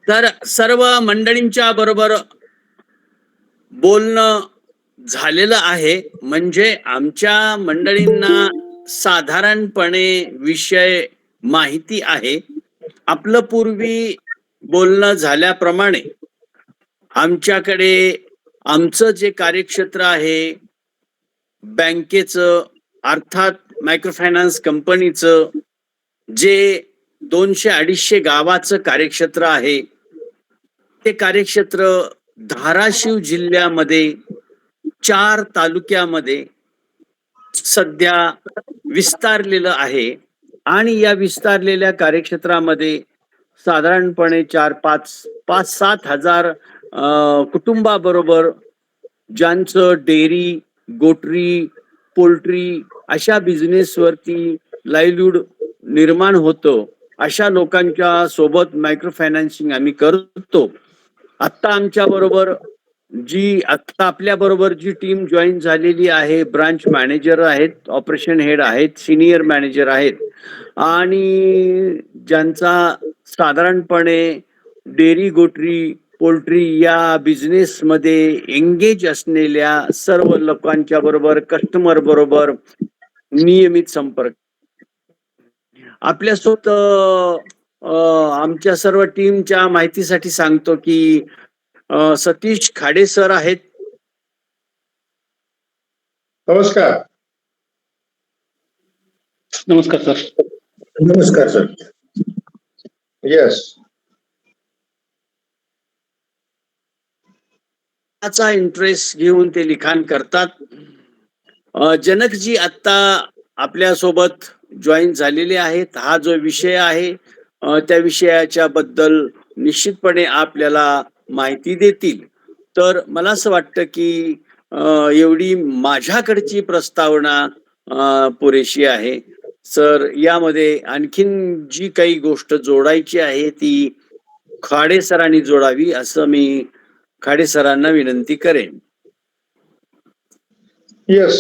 तर सर्व मंडळींच्या बरोबर बोलणं झालेलं आहे. म्हणजे आमच्या मंडळींना साधारणपणे विषय माहिती आहे. आपलं पूर्वी बोलणं झाल्याप्रमाणे आमच्याकडे आमचं जे कार्यक्षेत्र आहे बँकेचं अर्थात मायक्रो फायनान्स कंपनीचं जे 200-250 गावाचं कार्यक्षेत्र आहे ते कार्यक्षेत्र धाराशिव जिल्ह्यामध्ये 4 तालुक्यामध्ये सध्या विस्तारलेलं आहे आणि या विस्तारलेल्या कार्यक्षेत्रामध्ये साधारणपणे 5-7 हजार कुटुंबाबरोबर ज्यांचं डेअरी, गोटरी, पोल्ट्री अशा बिझनेसवरती लाईव्हलीहूड निर्माण होतं, अशा लोकांच्या सोबत मायक्रो फायनान्सिंग आम्ही करतो. आता आमच्या बरोबर आपल्या बरोबर जी टीम जॉईन झालेली आहे, ब्रांच मॅनेजर आहेत, ऑपरेशन हेड आहेत, सिनियर मॅनेजर आहेत आणि ज्यांचा साधारणपणे डेअरी, गोटरी, पोल्ट्री या बिझनेस मध्ये एंगेज असलेल्या सर्व लोकांच्या बरोबर, कस्टमर बरोबर नियमित संपर्क. आपल्यासोबत आमच्या सर्व टीमच्या माहितीसाठी सांगतो की सतीश खाडे सर आहेत. नमस्कार. नमस्कार सर. नमस्कार सर. येस. त्याचा इंटरेस्ट घेऊन ते लिखाण करतात. जनकजी आता आपल्या सोबत जॉईन झालेले आहेत. हा जो विषय आहे त्या विषयाच्या बद्दल निश्चितपणे आपल्याला माहिती देतील. तर मला असं वाटतं की एवढी माझ्याकडची प्रस्तावना पुरेशी आहे. सर, यामध्ये आणखीन जी काही गोष्ट जोडायची आहे ती खाडे सरांनी जोडावी असं मी खाडे सरांना विनंती करेन. येस.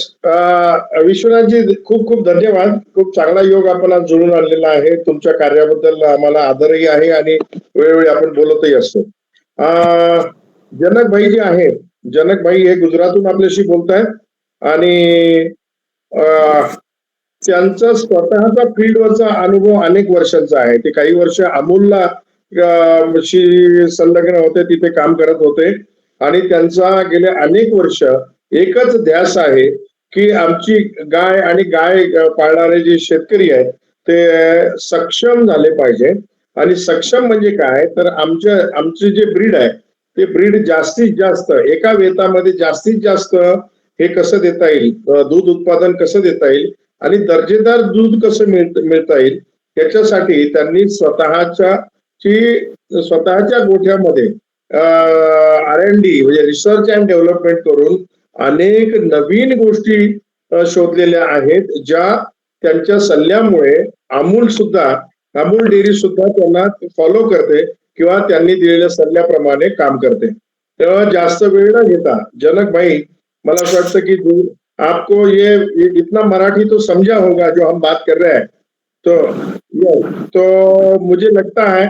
विश्वनाथजी, खूप खूप धन्यवाद. खूप चांगला योग आपण आज जोडून आणलेला आहे. तुमच्या कार्याबद्दल आम्हाला आदरही आहे आणि वेळोवेळी आपण बोलतही असतो. जनक भाई जे आहे, जनक भाई हे गुजरातहून आपल्याशी बोलतायत आणि त्यांचा स्वतःचा फील्डवरचा अनुभव अनेक वर्षांचा आहे. ते काही वर्ष अमूलला संलग्न होते, तिथे काम करत होते आणि त्यांचा गेले अनेक वर्ष एकच ध्यास आहे की आमची गाय आणि गाय पाळणारे जे शेतकरी आहेत ते सक्षम झाले पाहिजे. आणि सक्षम म्हणजे काय, तर आमचे जे ब्रीड आहे ते ब्रीड जास्तीत जास्त एका वेतामध्ये जास्तीत जास्त हे कसं देता येईल, दूध उत्पादन कसं देता येईल आणि दर्जेदार दूध कसं मिळता येईल, त्याच्यासाठी त्यांनी स्वतःच्या गोठ्यामध्ये R&D म्हणजे रिसर्च अँड डेव्हलपमेंट करून अनेक नवीन गोष्टी शोधलेल्या आहेत, ज्या त्यांच्या सल्ल्यामुळे अमूल डेअरी सुद्धा त्यांना फॉलो करते किंवा त्यांनी दिलेल्या सल्ल्याप्रमाणे काम करते. तेव्हा जास्त वेळ न घेता जनक भाई, मला असं वाटतं की आपको ये इतना मराठी तो समझा होगा जो हम बात कर रहे हैं. तो मुझे लगता है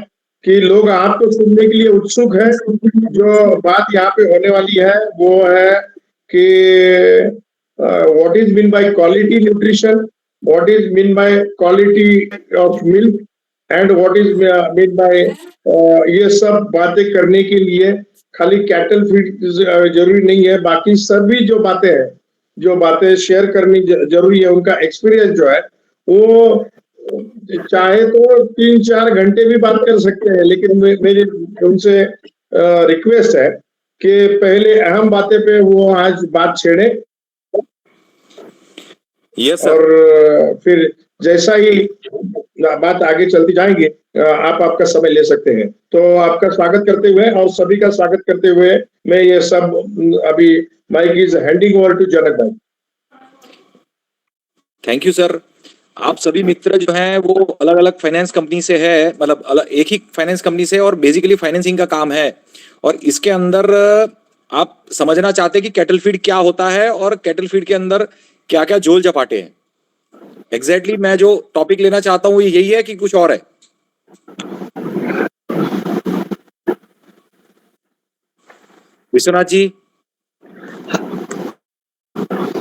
कि लोग आपको सुनने के लिए उत्सुक है. जो बात यहाँ पे होने वाली है वो है कि what is mean by quality nutrition, what is mean by quality of milk and what is mean by, ये सब बातें करने के लिए खाली कैटल फीड जरूरी नहीं है, बाकी सभी जो बातें शेयर करनी जरूरी है. उनका एक्सपीरियंस जो है वो चाहे तो 3-4 घंटे भी बात कर सकते हैं, लेकिन मेरी उनसे रिक्वेस्ट है कि पहले अहम बातें पे वो आज बात छेड़े. Yes sir. और फिर जैसा ही बात आगे चलती जाएंगी आप आपका समय ले सकते हैं. तो आपका स्वागत करते हुए और सभी का स्वागत करते हुए मैं ये सब अभी mike is handing over to Janak भाई. Thank you sir. आप सभी मित्र जो हैं वो अलग अलग फाइनेंस कंपनी से है, मतलब एक ही फाइनेंस कंपनी से, और बेसिकली फाइनेंसिंग का काम है. और इसके अंदर आप समझना चाहते हैं कि कैटल फीड क्या होता है और कैटल फीड के अंदर क्या क्या झोल झपाटे हैं. एग्जैक्टली मैं जो टॉपिक लेना चाहता हूँ यही है कि कुछ और है. विश्वनाथ जी।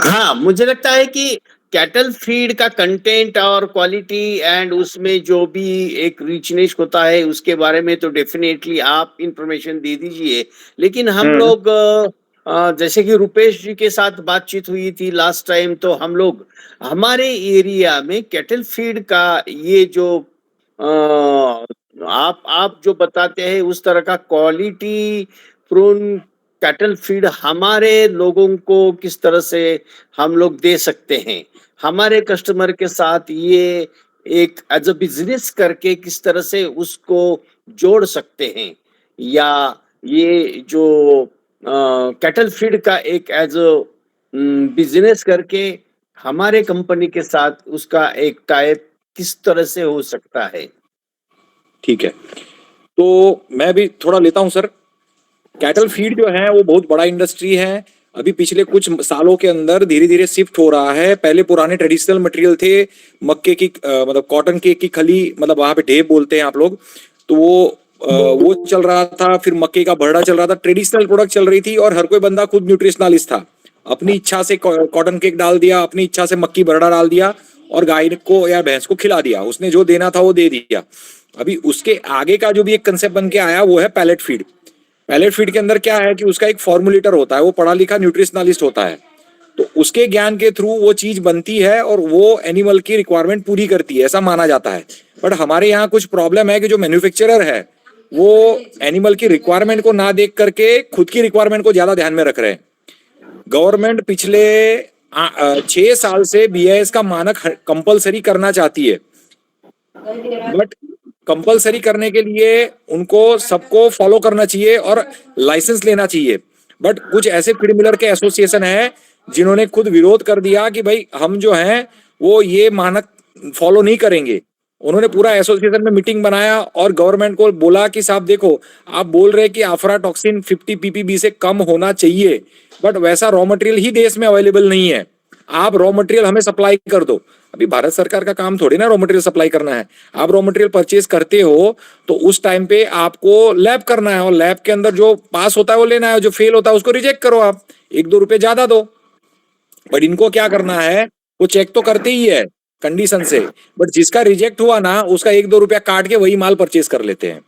हाँ, मुझे लगता है कि कैटल फीड का कंटेंट और क्वालिटी एंड उसमें जो भी एक रिचनेस होता है उसके बारे में तो डेफिनेटली आप इंफॉर्मेशन दे दीजिए। लेकिन हम लोग जैसे कि रुपेश जी के साथ बातचीत हुई थी लास्ट टाइम, तो हम लोग हमारे एरिया में कैटल फीड का ये जो आप जो बताते हैं उस तरह का क्वालिटी प्रोन कैटल फीड हमारे लोगों को किस तरह से हम लोग दे सकते हैं, हमारे कस्टमर के साथ ये एक एज अ बिजनेस करके किस तरह से उसको जोड़ सकते हैं, या ये जो कैटल फीड का एक एज अ बिजनेस करके हमारे कंपनी के साथ उसका एक टाइप किस तरह से हो सकता है। ठीक है, तो मैं भी थोड़ा लेता हूं सर। कैटल फीड जो है वो बहुत बड़ा इंडस्ट्री है। अभी पिछले कुछ सालों के अंदर धीरे धीरे शिफ्ट हो रहा है। पहले पुराने ट्रेडिशनल मटेरियल थे, मक्के की मतलब कॉटन केक की खली, मतलब वहां पे ढेप बोलते हैं आप लोग, तो वो चल रहा था। फिर मक्के का भरड़ा चल रहा था, ट्रेडिशनल प्रोडक्ट चल रही थी, और हर कोई बंदा खुद न्यूट्रिशनलिस्ट था। अपनी इच्छा से कॉटन केक डाल दिया, अपनी इच्छा से मक्की भरड़ा डाल दिया, और गाय को या भैंस को खिला दिया। उसने जो देना था वो दे दिया। अभी उसके आगे का जो भी एक कंसेप्ट बन के आया वो है पैलेट फीड। पैलेट फीड के अंदर क्या है कि उसका एक फॉर्मुलेटर होता है, वो पढ़ा लिखा न्यूट्रिशनलिस्ट होता है, तो उसके ज्ञान के थ्रू वो चीज बनती है और वो एनिमल की रिक्वायरमेंट पूरी करती है, ऐसा माना जाता है। बट हमारे यहाँ कुछ प्रॉब्लम है कि जो मैन्युफैक्चरर है वो एनिमल की रिक्वायरमेंट को ना देख करके खुद की रिक्वायरमेंट को ज्यादा ध्यान में रख रहे हैं। गवर्नमेंट पिछले 6 साल से BIS का मानक कंपलसरी करना चाहती है, बट कंपलसरी करने के लिए उनको सबको फॉलो करना चाहिए और लाइसेंस लेना चाहिए। बट कुछ ऐसे फीड मिलर के एसोसिएशन है जिन्होंने खुद विरोध कर दिया कि भाई हम जो हैं वो ये मानक फॉलो नहीं करेंगे। उन्होंने पूरा एसोसिएशन में मीटिंग बनाया और गवर्नमेंट को बोला कि साहब देखो, आप बोल रहे हैं कि अफ्राटॉक्सिन 50 ppb से कम होना चाहिए, बट वैसा रॉ मटेरियल ही देश में अवेलेबल नहीं है। आप रॉ मटेरियल हमें सप्लाई कर दो। अभी भारत सरकार का काम थोड़ी ना रॉ मटेरियल सप्लाई करना है। आप रॉ मटेरियल परचेज करते हो तो उस टाइम पे आपको लैब करना है, और लैब के अंदर जो पास होता है वो लेना है, जो फेल होता है उसको रिजेक्ट करो, आप 1-2 रुपए ज्यादा दो। बट इनको क्या करना है, वो चेक तो करते ही है कंडीशन से, बट जिसका रिजेक्ट हुआ ना उसका 1-2 रुपया काट के वही माल परचेज कर लेते हैं।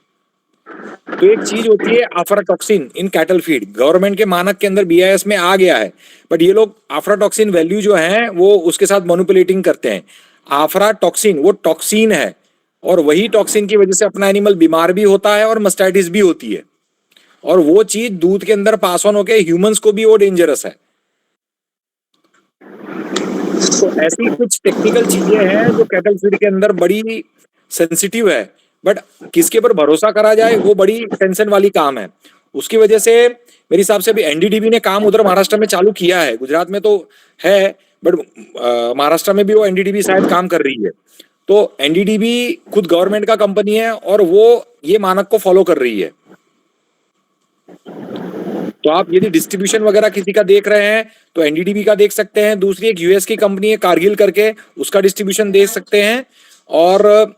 तो एक चीज होती है अफ्राटॉक्सिन इन कैटल फीड, गवर्नमेंट के मानक के अंदर BIS में आ गया है, बट ये लोग अफ्राटॉक्सिन वैल्यू जो है वो उसके साथ मैनिपुलेटिंग करते हैं। अफ्राटॉक्सिन वो टॉक्सिन है, और वही टॉक्सिन की वजह से अपना एनिमल बीमार भी होता है और मस्टाइटिस भी होती है, और वो चीज दूध के अंदर पास ऑन होके ह्यूमंस को भी वो डेंजरस है। तो ऐसी कुछ टेक्निकल चीजें हैं जो कैटल फीड के अंदर बड़ी सेंसिटिव है, बट किसके ऊपर भरोसा करा जाए वो बड़ी टेंशन वाली काम है। उसकी वजह से मेरे हिसाब से अभी NDDB ने काम उधर महाराष्ट्र में चालू किया है, गुजरात में तो है, बट महाराष्ट्र में भी वो NDDB शायद काम कर रही है। तो NDDB खुद गवर्नमेंट का कंपनी है और वो ये मानक को फॉलो कर रही है। तो आप यदि डिस्ट्रीब्यूशन वगैरह किसी का देख रहे हैं तो NDDB का देख सकते हैं। दूसरी एक US की कंपनी है कारगिल करके, उसका डिस्ट्रीब्यूशन देख सकते हैं। और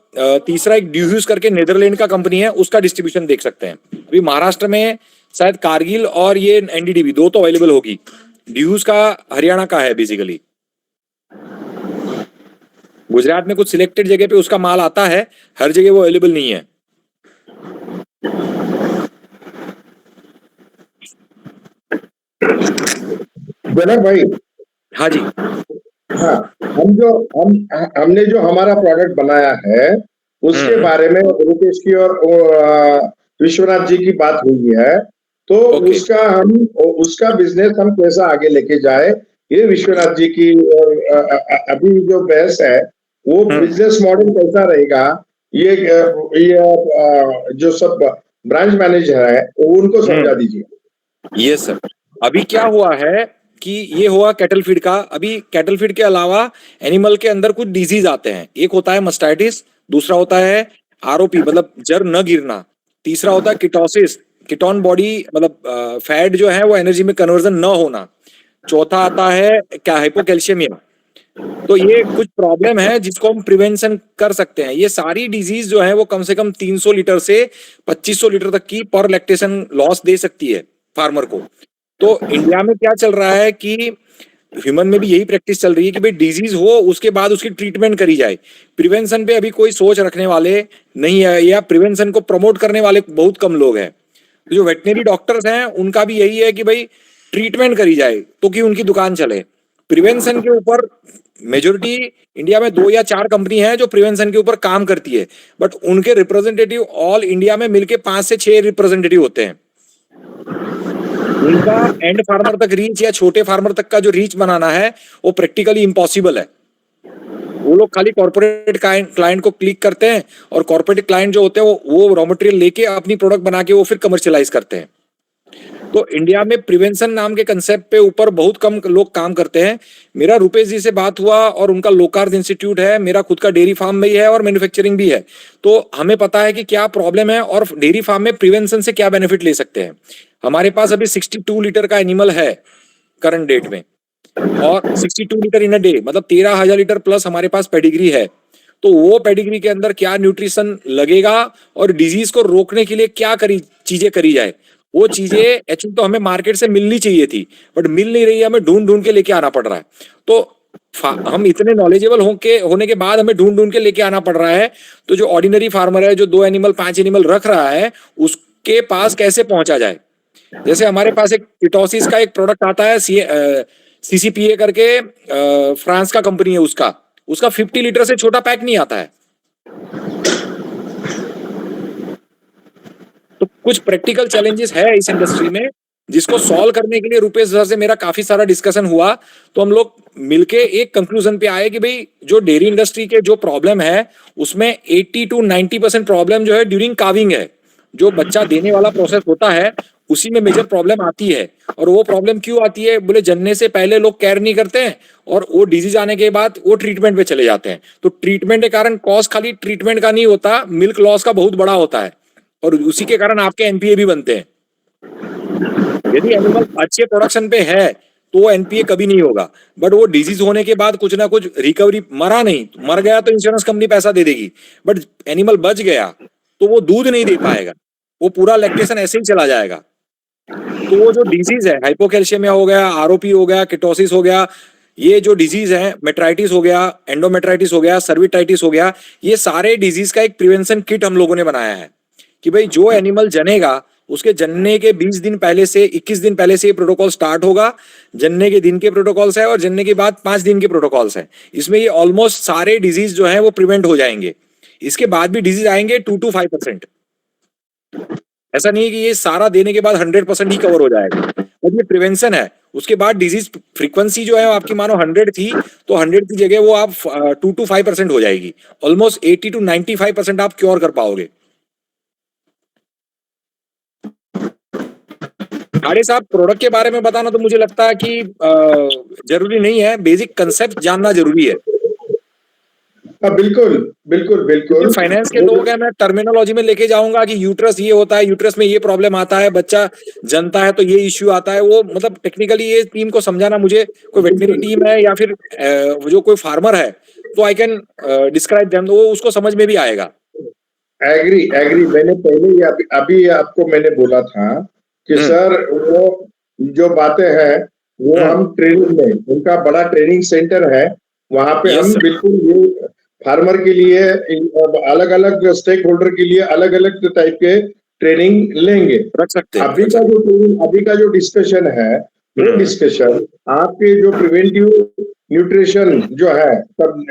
तीसरा एक ड्यूह्यूज करके नेदरलैंड का कंपनी है, उसका डिस्ट्रीब्यूशन देख सकते हैं। अभी महाराष्ट्र में शायद कारगिल और ये NDDB दो तो अवेलेबल होगी। ड्यूह्यूज का हरियाणा का है बेसिकली। गुजरात में कुछ सिलेक्टेड जगह पे उसका माल आता है, हर जगह वो अवेलेबल नहीं है। जनक भाई, हाँ जी। हाँ, हमने जो हमारा प्रोडक्ट बनाया है उसके बारे में रुपेश की और विश्वनाथ जी की बात हुई है, तो Okay. उसका बिजनेस हम कैसा आगे लेके जाए, ये विश्वनाथ जी की अभी जो बहस है वो बिजनेस मॉडल कैसा रहेगा, ये जो सब ब्रांच मैनेजर है उनको समझा दीजिए। Yes sir. अभी क्या हुआ है कि ये हुआ कैटल फीड का। अभी कैटल फीड के अलावा एनिमल के अंदर कुछ डिजीज आते हैं। एक होता है मस्टाइटिस, दूसरा होता है ROP मतलब जर न गिरना, तीसरा होता है किटोसिस, कीटोन बॉडी मतलब फैट जो है वो एनर्जी में कन्वर्जन न होना, चौथा आता है क्या हाइपोकैल्शियमिया। तो ये कुछ प्रॉब्लम है जिसको हम प्रिवेंशन कर सकते हैं। ये सारी डिजीज जो है वो कम से कम 300 लीटर से 2500 लीटर तक की पर लैक्टेशन लॉस दे सकती है। फार्मर को। तो इंडिया में क्या चल रहा है कि ह्यूमन में भी यही प्रैक्टिस चल रही है कि भाई डिजीज हो उसके बाद उसकी ट्रीटमेंट करी जाए। प्रिवेंशन पे अभी कोई सोच रखने वाले नहीं है, या प्रिवेंशन को प्रमोट करने वाले बहुत कम लोग हैं। तो जो वेटनरी डॉक्टर्स हैं उनका भी यही है कि भाई ट्रीटमेंट करी जाए तो कि उनकी दुकान चले। प्रिवेंशन के ऊपर मेजोरिटी इंडिया में 2 या 4 कंपनी है जो प्रिवेंशन के ऊपर काम करती है, बट उनके रिप्रेजेंटेटिव ऑल इंडिया में मिलके 5 से 6 रिप्रेजेंटेटिव होते हैं। उनका एंड फार्मर तक रीच या छोटे फार्मर तक का जो रीच बनाना है वो प्रैक्टिकली इम्पॉसिबल है। वो लोग खाली कॉर्पोरेट क्लाइंट को क्लिक करते हैं, और कॉर्पोरेट क्लाइंट जो होते हैं वो रॉ मटेरियल लेके अपनी प्रोडक्ट बना के वो फिर कमर्शियलाइज करते हैं। तो इंडिया में प्रिवेंशन नाम के कंसेप्ट पे ऊपर बहुत कम लोग काम करते हैं। मेरा रुपेश जी से बात हुआ, और उनका लोकार्थ इंस्टीट्यूट है, मेरा खुद का डेयरी फार्म भी है और मैन्युफैक्चरिंग भी है। तो हमें पता है कि क्या प्रॉब्लम है और डेयरी फार्म में प्रिवेंशन से क्या बेनिफिट ले सकते हैं। हमारे पास अभी 62 लीटर का एनिमल है करंट डेट में, और 62 लीटर इन अ डे मतलब 13,000 लीटर प्लस हमारे पास पेडिग्री है। तो वो पेडिग्री के अंदर क्या न्यूट्रिशन लगेगा और डिजीज को रोकने के लिए क्या चीजें करी जाए, वो चीजें एक्चुअली तो हमें मार्केट से मिलनी चाहिए थी, बट मिल नहीं रही है, हमें ढूंढ ढूंढ के लेके आना पड़ रहा है। तो हम इतने नॉलेजेबल होने के बाद हमें ढूंढ ढूंढ के लेके आना पड़ रहा है। तो जो ऑर्डिनरी फार्मर है, जो 2 एनिमल 5 एनिमल रख रहा है, उसके पास कैसे पहुंचा जाए। जैसे हमारे पास एक किटोसिस का एक प्रोडक्ट आता है, सीसीपीए करके, फ्रांस का कंपनी है, उसका 50 लीटर से छोटा पैक नहीं आता है। तो कुछ प्रैक्टिकल चैलेंजेस है इस इंडस्ट्री में, जिसको सॉल्व करने के लिए रुपेश सर से मेरा काफी सारा डिस्कशन हुआ। तो हम लोग मिलके एक कंक्लूजन पे आए कि भाई जो डेयरी इंडस्ट्री के जो प्रॉब्लम है उसमें 80 to 90% प्रॉब्लम जो है ड्यूरिंग काविंग है। जो बच्चा देने वाला प्रोसेस होता है उसी में मेजर प्रॉब्लम आती है। और वो प्रॉब्लम क्यों आती है बोले, जन्ने से पहले लोग केयर नहीं करते हैं, और वो डिजीज आने के बाद वो ट्रीटमेंट पे चले जाते हैं। तो ट्रीटमेंट के कारण कॉस्ट खाली ट्रीटमेंट का नहीं होता, मिल्क लॉस का बहुत बड़ा होता है, और उसी के कारण आपके एनपीए भी बनते हैं। यदि एनिमल अच्छे प्रोडक्शन पे है तो वो एनपीए कभी नहीं होगा, बट वो डिजीज होने के बाद कुछ ना कुछ रिकवरी, मर गया तो इंश्योरेंस कंपनी पैसा दे देगी, बट एनिमल बच गया तो वो दूध नहीं दे पाएगा, वो पूरा लैक्टेशन ऐसे ही चला जाएगा। तो वो जो डिजीज है, हाइपोकैल्शियमिया हो गया, आरओपी हो गया, किटोसिस हो गया, ये जो डिजीज है, मेट्राइटिस हो गया, एंडोमेट्राइटिस हो गया, सर्विटाइटिस हो गया, ये सारे डिजीज का एक प्रिवेंशन किट हम लोगों ने बनाया है कि भाई जो एनिमल जनेगा उसके जनने के 20 दिन पहले से 21 दिन पहले से ये प्रोटोकॉल स्टार्ट होगा। जनने के दिन के प्रोटोकॉल्स है और जनने के बाद 5 दिन के प्रोटोकॉल्स है। इसमें ये ऑलमोस्ट सारे डिजीज जो है वो प्रिवेंट हो जाएंगे। इसके बाद भी डिजीज आएंगे 2 to 5%। ऐसा नहीं है कि ये सारा देने के बाद 100% ही कवर हो जाएगा, और ये प्रिवेंशन है। उसके बाद डिजीज फ्रीक्वेंसी जो है आपकी मानो 100 थी, तो 100 की जगह वो आप 2 to 5% हो जाएगी। ऑलमोस्ट 80 to 95% आप क्योर कर पाओगे। आड़े साहब, प्रोडक्ट के बारे में बताना तो मुझे लगता है कि जरूरी नहीं है, बेसिक कंसेप्ट जानना जरूरी है। बिल्कुल बिल्कुल बिल्कुल। फाइनेंस के लोग हैं, मैं टर्मिनोलॉजी में लेके जाऊंगा कि यूट्रस ये होता है, यूट्रस में ये प्रॉब्लम आता है, बच्चा जनता है तो ये इश्यू आता है। वो मतलब टेक्निकली ये टीम को समझाना, मुझे कोई वेटनरी टीम है या फिर जो कोई फार्मर है, तो आई कैन डिस्क्राइब देम, वो उसको समझ में भी आएगा। Agree agree. मैंने पहले ही अभी आपको मैंने बोला था कि सर वो जो बातें हैं वो हम ट्रेनिंग में, उनका बड़ा ट्रेनिंग सेंटर है, वहां पे हम बिल्कुल ये फार्मर के लिए अलग अलग स्टेक होल्डर के लिए अलग अलग टाइप के ट्रेनिंग लेंगे। रख सकते हैं। अभी का जो डिस्कशन है वो डिस्कशन आपके जो प्रिवेंटिव न्यूट्रिशन जो है सब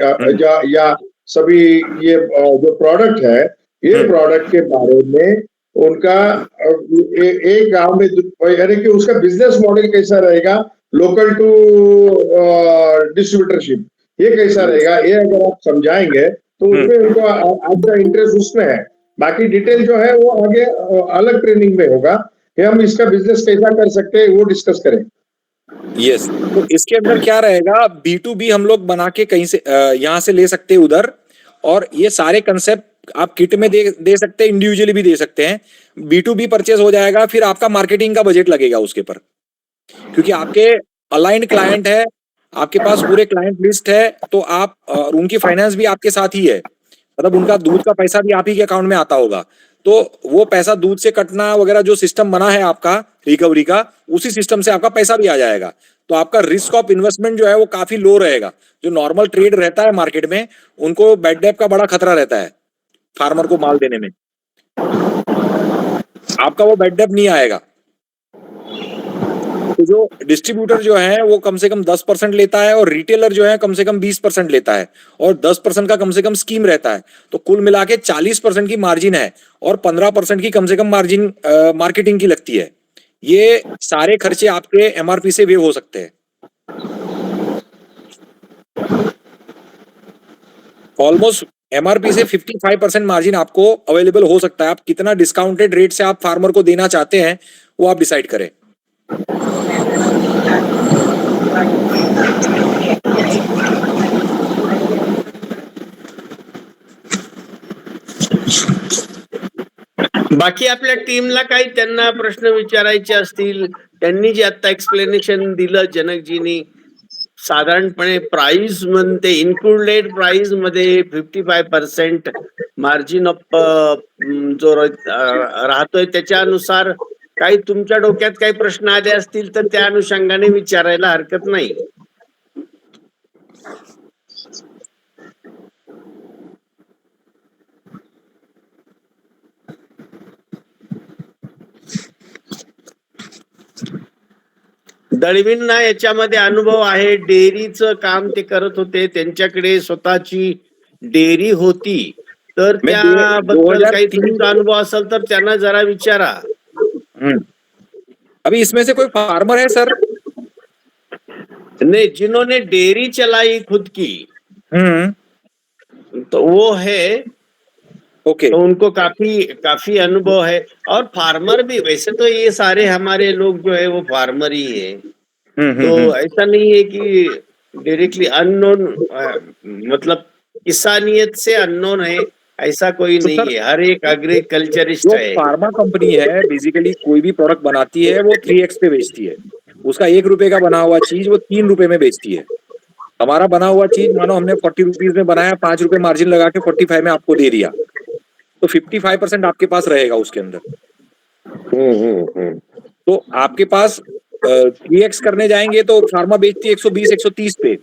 या सभी ये जो प्रोडक्ट है, ये प्रोडक्ट के बारे में उनका एक गांव में यानी कि उसका बिजनेस मॉडल कैसा रहेगा, लोकल टू डिस्ट्रीब्यूटरशिप, ये कैसा रहेगा, ये अगर आप समझाएंगे तो उसमें उनको आपका इंटरेस्ट उसमें है। बाकी डिटेल जो है वो आगे अलग ट्रेनिंग में होगा कि हम इसका बिजनेस कैसा कर सकते हैं, वो डिस्कस करें। यस, तो इसके अंदर क्या रहेगा, B2B हम लोग बना के कहीं से यहाँ से ले सकते हैं उधर, और ये सारे कंसेप्ट आप किट में दे सकते हैं, इंडिविजुअली भी दे सकते हैं। B2B परचेज हो जाएगा, फिर आपका मार्केटिंग का बजट लगेगा उसके पर, क्योंकि आपके अलाइंड क्लाइंट है, आपके पास पूरे क्लाइंट लिस्ट है, तो आप उनकी फाइनेंस भी आपके साथ ही है, मतलब उनका दूध का पैसा भी आप ही के अकाउंट में आता होगा। तो वो पैसा दूध से कटना वगैरह जो सिस्टम बना है आपका रिकवरी का, उसी सिस्टम से आपका पैसा भी आ जाएगा। तो आपका रिस्क ऑफ इन्वेस्टमेंट जो है वो काफी लो रहेगा। जो नॉर्मल ट्रेड रहता है मार्केट में, उनको बैड डेट का बड़ा खतरा रहता है फार्मर को माल देने में। आपका वो बैड डेट नहीं आएगा। तो जो डिस्ट्रीब्यूटर जो है वो कम से कम 10% लेता है और रिटेलर जो है कम से कम 20% लेता है, और 10% का कम से कम स्कीम रहता है। तो कुल मिला के 40% की मार्जिन है और 15% की कम से कम मार्जिन मार्केटिंग की लगती है। ये सारे खर्चे आपके एमआरपी से वेव हो सकते हैं। ऑलमोस्ट एमआरपी से 55% मार्जिन आपको अवेलेबल हो सकता है। आप कितना डिस्काउंटेड रेट से आप फार्मर को देना चाहते हैं वो आप डिसाइड करें। बाकी आपल्या टीमला काही त्यांना प्रश्न विचारायचे असतील, त्यांनी जे आता एक्सप्लेनेशन दिलं जनकजीनी, साधारणपणे प्राइस म्हणते इन्क्लुडेड प्राइस मध्ये 55% मार्जिन ऑफ जो राहतोय त्याच्यानुसार काही तुमच्या डोक्यात काही प्रश्न आले असतील तर त्या अनुषंगाने विचारायला हरकत नाही. दळवींना याच्यामध्ये अनुभव आहे. डेअरीचं काम ते करत होते, त्यांच्याकडे स्वतःची डेअरी होती. तर त्याबद्दल काही तुमचा अनुभव असेल तर त्यांना जरा विचारा. अभी इसमें से कोई फार्मर है सर? नहीं, जिन्होंने डेयरी चलाई खुद की तो वो है. ओके तो उनको काफी अनुभव है. और फार्मर भी, वैसे तो ये सारे हमारे लोग जो है वो फार्मर ही है. तो ऐसा नहीं है कि डायरेक्टली अननोन, मतलब किसानियत से अननोन है, ऐसा कोई तो नहीं सर, है. हर एक एग्रीकल्चरिस्ट जो है. फार्मा कंपनी है बेसिकली कोई भी प्रोडक्ट बनाती है वो 3x पे बेचती है। उसका 1 रुपए का बना हुआ चीज वो 3 रुपए में बेचती है। हमारा बना हुआ चीज मानो हमने 40 रुपीज में बनाया, 5 रुपए मार्जिन लगा के 45 में आपको दे दिया, तो 55% आपके पास रहेगा उसके अंदर। तो आपके पास 3x करने जाएंगे तो फार्मा बेचती है 120 130 पे।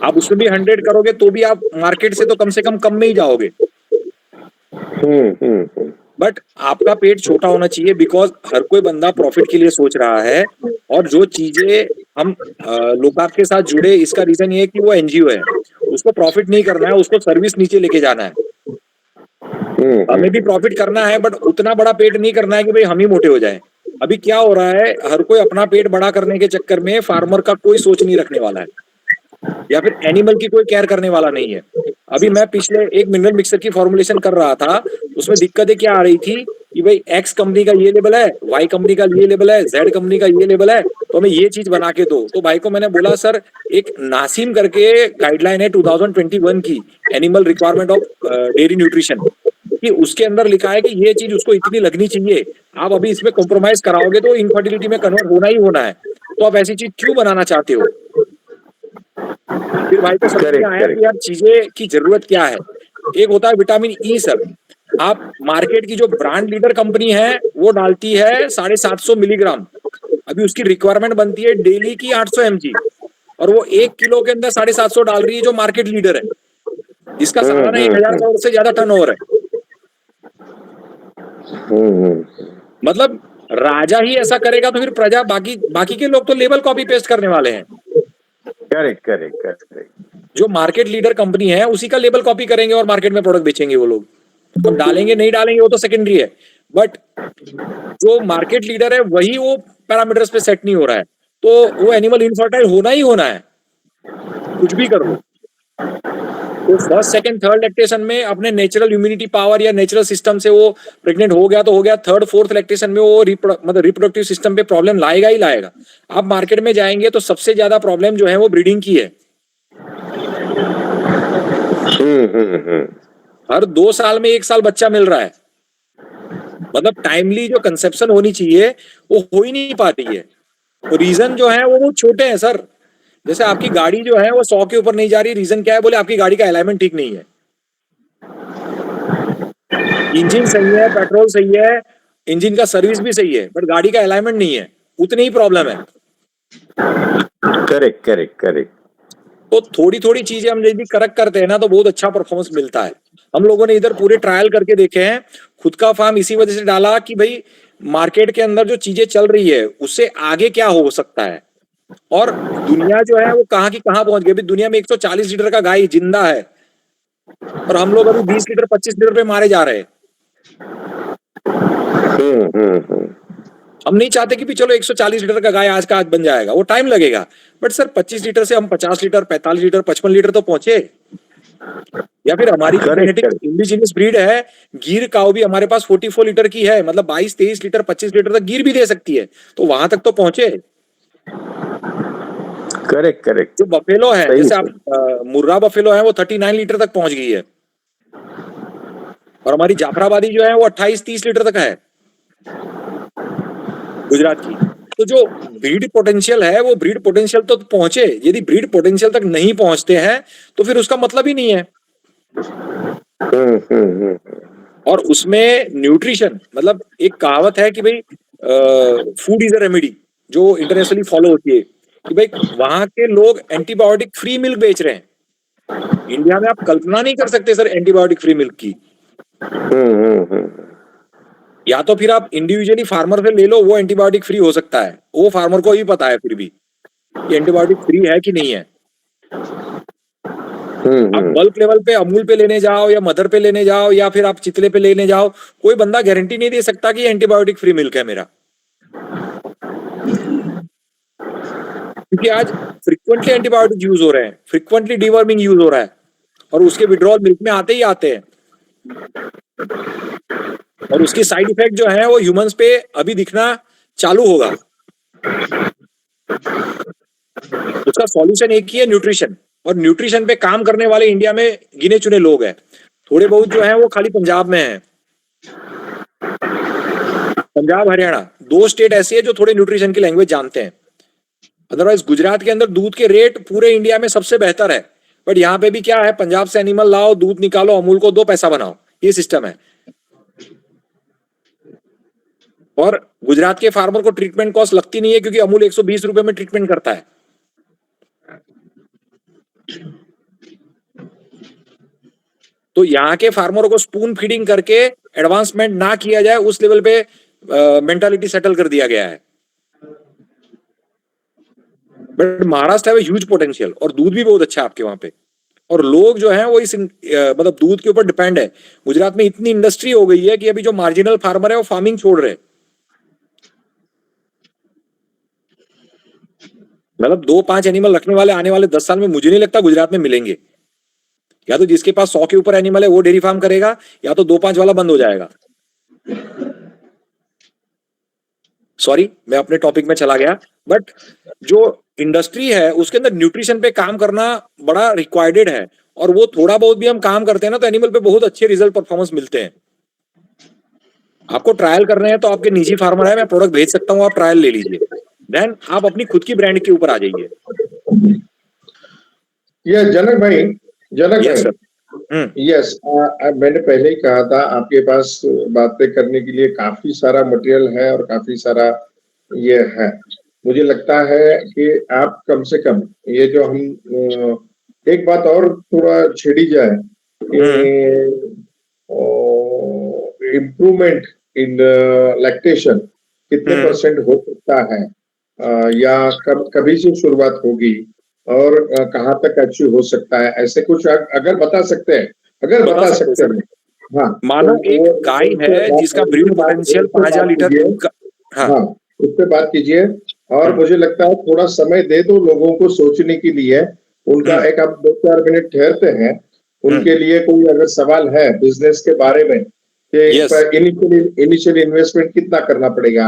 आप उसमें भी 100 करोगे तो भी आप मार्केट से तो कम से कम में ही जाओगे। बट आपका पेट छोटा होना चाहिए, बिकॉज हर कोई बंदा प्रॉफिट के लिए सोच रहा है। और जो चीजें हम लोकार्ट के साथ जुड़े, इसका रीजन ये है कि वो एनजीओ है, उसको प्रॉफिट नहीं करना है, उसको सर्विस नीचे लेके जाना है। हमें भी प्रॉफिट करना है बट उतना बड़ा पेट नहीं करना है कि भाई हम ही मोटे हो जाएं। अभी क्या हो रहा है, हर कोई अपना पेट बड़ा करने के चक्कर में फार्मर का कोई सोच नहीं रखने वाला है, या फिर एनिमल की कोई केयर करने वाला नहीं है। अभी मैं पिछले एक मिनरल मिक्सर की फॉर्मुलेशन कर रहा था, उसमें दिक्कतें क्या आ रही थी कि भाई एक्स कंपनी का ये लेबल है, वाई कंपनी का ये लेबल है, जेड कंपनी का ये लेबल है, तो हमें ये चीज बना के दो। तो भाई को मैंने बोला सर एक नासिम करके गाइडलाइन है 2021 की, animal requirement of dairy nutrition, कि उसके अंदर लिखा है कि ये चीज उसको इतनी लगनी चाहिए। आप अभी इसमें कॉम्प्रोमाइज कराओगे तो इनफर्टिलिटी में कन्वर्ट होना ही होना है। तो आप ऐसी चीज क्यों बनाना चाहते हो? फिर भाई को समझ में आया कि यार चीजें की जरूरत क्या है। एक होता है विटामिन ई सर, आप मार्केट की जो ब्रांड लीडर कंपनी है वो डालती है 750 मिलीग्राम, अभी उसकी रिक्वायरमेंट बनती है डेली की 800 mg, और वो 1 किलो के अंदर 750 डाल रही है जो मार्केट लीडर है, जिसका सालाना 1000 करोड़ से ज्यादा टर्नओवर है। मतलब राजा ही ऐसा करेगा तो फिर प्रजा, बाकी के लोग तो लेबल कॉपी पेस्ट करने वाले हैं। करेक्ट। जो मार्केट लीडर कंपनी है उसी का लेबल कॉपी करेंगे और मार्केट में प्रोडक्ट बेचेंगे वो लोग। अब डालेंगे नहीं डालेंगे वो तो सेकेंडरी है, बट जो मार्केट लीडर है वही वो पैरामीटर्स पे सेट नहीं हो रहा है, तो वो एनिमल इनफर्टाइल होना ही होना है, कुछ भी कर लो। तो फर्स्ट सेकंड थर्ड लैक्टेशन में अपने नेचुरल इम्यूनिटी पावर या नेचुरल सिस्टम से वो प्रेग्नेंट हो गया तो हो गया, थर्ड फोर्थ लैक्टेशन में वो मतलब रिप्रोडक्टिव सिस्टम पे प्रॉब्लम लाएगा ही लाएगा। आप मार्केट में जाएंगे तो सबसे ज्यादा प्रॉब्लम जो है वो ब्रीडिंग की है। हर 2 साल में 1 साल बच्चा मिल रहा है, मतलब टाइमली जो कंसेप्शन होनी चाहिए वो हो ही नहीं पाती है। तो रीजन जो है वो छोटे हैं सर। जैसे आपकी गाड़ी जो है वो 100 के ऊपर नहीं जा रही, रीजन क्या है? बोले आपकी गाड़ी का अलाइनमेंट ठीक नहीं है। इंजन सही है, पेट्रोल सही है, इंजन का सर्विस भी सही है, बट गाड़ी का अलाइनमेंट नहीं है, उतनी ही प्रॉब्लम है। Correct correct correct. तो थोड़ी थोड़ी चीजें हम यदि करेक्ट करते हैं ना तो बहुत अच्छा परफॉर्मेंस मिलता है। हम लोगों ने इधर पूरे ट्रायल करके देखे हैं, खुद का फार्म इसी वजह से डाला कि भाई मार्केट के अंदर जो चीजें चल रही है उससे आगे क्या हो सकता है, और दुनिया जो है वो कहाँ की कहाँ पहुंच गई। अभी दुनिया में 140 लीटर का गाय जिंदा है और हम लोग अभी 20 लीटर 25 लीटर पे मारे जा रहे हैं। हम्म। हम नहीं चाहते कि भी चलो 140 लीटर का गाय आज का आज बन जाएगा, वो टाइम लगेगा, बट सर 25 लीटर से हम 50 लीटर 45 लीटर 55 लीटर तो पहुंचे। या फिर हमारी जेनेटिक इंडिजिनियस ब्रीड है, गिर काऊ भी हमारे पास 44 लीटर की है, मतलब 22-23 लीटर 25 लीटर तक गिर भी दे सकती है, तो वहां तक तो पहुंचे। Correct correct. जो बफेलो है, जैसे आप मुर्रा बफेलो है, वो 39 लीटर तक पहुंच गई है, और हमारी जाफराबादी जो है वो 28-30 लीटर तक है गुजरात की। तो जो ब्रीड पोटेंशियल है वो ब्रीड पोटेंशियल तो पहुंचे, यदि ब्रीड पोटेंशियल तक नहीं पहुंचते हैं तो फिर उसका मतलब ही नहीं है। और उसमें न्यूट्रिशन, मतलब एक कहावत है कि भाई फूड इज अ रेमेडी, जो इंटरनेशनली फॉलो होती है कि भाई वहां के लोग एंटीबायोटिक फ्री मिल्क बेच रहे हैं। इंडिया में आप कल्पना नहीं कर सकते सर एंटीबायोटिक फ्री मिल्क की। या तो फिर आप इंडिविजुअली फार्मर से ले लो, वो एंटीबायोटिक फ्री हो सकता है, वो फार्मर को ही पता है फिर भी कि एंटीबायोटिक फ्री है कि नहीं है। आप बल्क लेवल पे अमूल पे लेने जाओ या मदर पे लेने जाओ या फिर आप चितले पे लेने जाओ, कोई बंदा गारंटी नहीं दे सकता कि एंटीबायोटिक फ्री मिल्क है मेरा, क्योंकि आज फ्रिक्वेंटली एंटीबायोटिक यूज हो रहे हैं, फ्रिक्वेंटली डीवर्मिंग यूज हो रहा है, और उसके विड्रॉल मिल्क में आते ही आते हैं, और उसकी साइड इफेक्ट जो है वो ह्यूमंस पे अभी दिखना चालू होगा। उसका सॉल्यूशन एक ही है, न्यूट्रिशन, और न्यूट्रिशन पे काम करने वाले इंडिया में गिने चुने लोग हैं, थोड़े बहुत जो है वो खाली पंजाब में हैं। पंजाब हरियाणा 2 स्टेट ऐसी है जो थोड़े न्यूट्रिशन की लैंग्वेज जानते हैं, अदरवाइज गुजरात के अंदर दूध के रेट पूरे इंडिया में सबसे बेहतर है, बट यहाँ पे भी क्या है, पंजाब से एनिमल लाओ, दूध निकालो, अमूल को 2 पैसा बनाओ, ये सिस्टम है। और गुजरात के फार्मर को ट्रीटमेंट कॉस्ट लगती नहीं है, क्योंकि अमूल 120 रुपए में ट्रीटमेंट करता है। तो यहाँ के फार्मरों को स्पून फीडिंग करके एडवांसमेंट ना किया जाए, उस लेवल पे मेंटालिटी सेटल कर दिया गया है। बट महाराष्ट्र है ह्यूज पोटेंशियल, और दूध भी बहुत अच्छा है आपके वहां पे, और लोग जो हैं वो इस मतलब दूध के ऊपर डिपेंड है। गुजरात में इतनी इंडस्ट्री हो गई है कि अभी जो मार्जिनल फार्मर है वो फार्मिंग छोड़ रहे हैं। मतलब 2-5 एनिमल रखने वाले आने वाले 10 साल में मुझे नहीं लगता गुजरात में मिलेंगे। या तो जिसके पास 100 के ऊपर एनिमल है वो डेयरी फार्म करेगा, या तो 2-5 वाला बंद हो जाएगा। सॉरी, मैं अपने टॉपिक में चला गया, बट जो इंडस्ट्री है उसके अंदर न्यूट्रिशन पे काम करना बड़ा रिक्वायर्ड है, और वो थोड़ा बहुत भी हम काम करते हैं ना तो एनिमल पे बहुत अच्छे रिजल्ट परफॉर्मेंस मिलते हैं। आपको ट्रायल करने हैं तो आपके निजी फार्मर है, मैं प्रोडक्ट भेज सकता हूँ, आप ट्रायल ले लीजिए, देन आप अपनी खुद की ब्रांड के ऊपर आ जाइए। ये जनक भाई यस सर। यस, मैंने पहले ही कहा था आपके पास बातें करने के लिए काफी सारा मटेरियल है और काफी सारा ये है। मुझे लगता है कि आप कम से कम ये जो हम एक बात और थोड़ा छेड़ी जाए कि इम्प्रूवमेंट इन लैक्टेशन कितने परसेंट हो सकता है, या कभी से शुरुआत होगी और कहाँ तक अचीव हो सकता है, ऐसे कुछ अगर बता सकते हैं, बता सकते हैं। हाँ, मानो तो एक गाय है जिसका ब्रीड पोटेंशियल 5000 लीटर। हाँ, उस पर बात कीजिए। और मुझे लगता है थोड़ा समय दे दो लोगों को सोचने के लिए, उनका एक आप 2-4 मिनट ठहरते हैं, उनके लिए कोई अगर सवाल है बिजनेस के बारे में कि इनिशियल इन्वेस्टमेंट कितना करना पड़ेगा,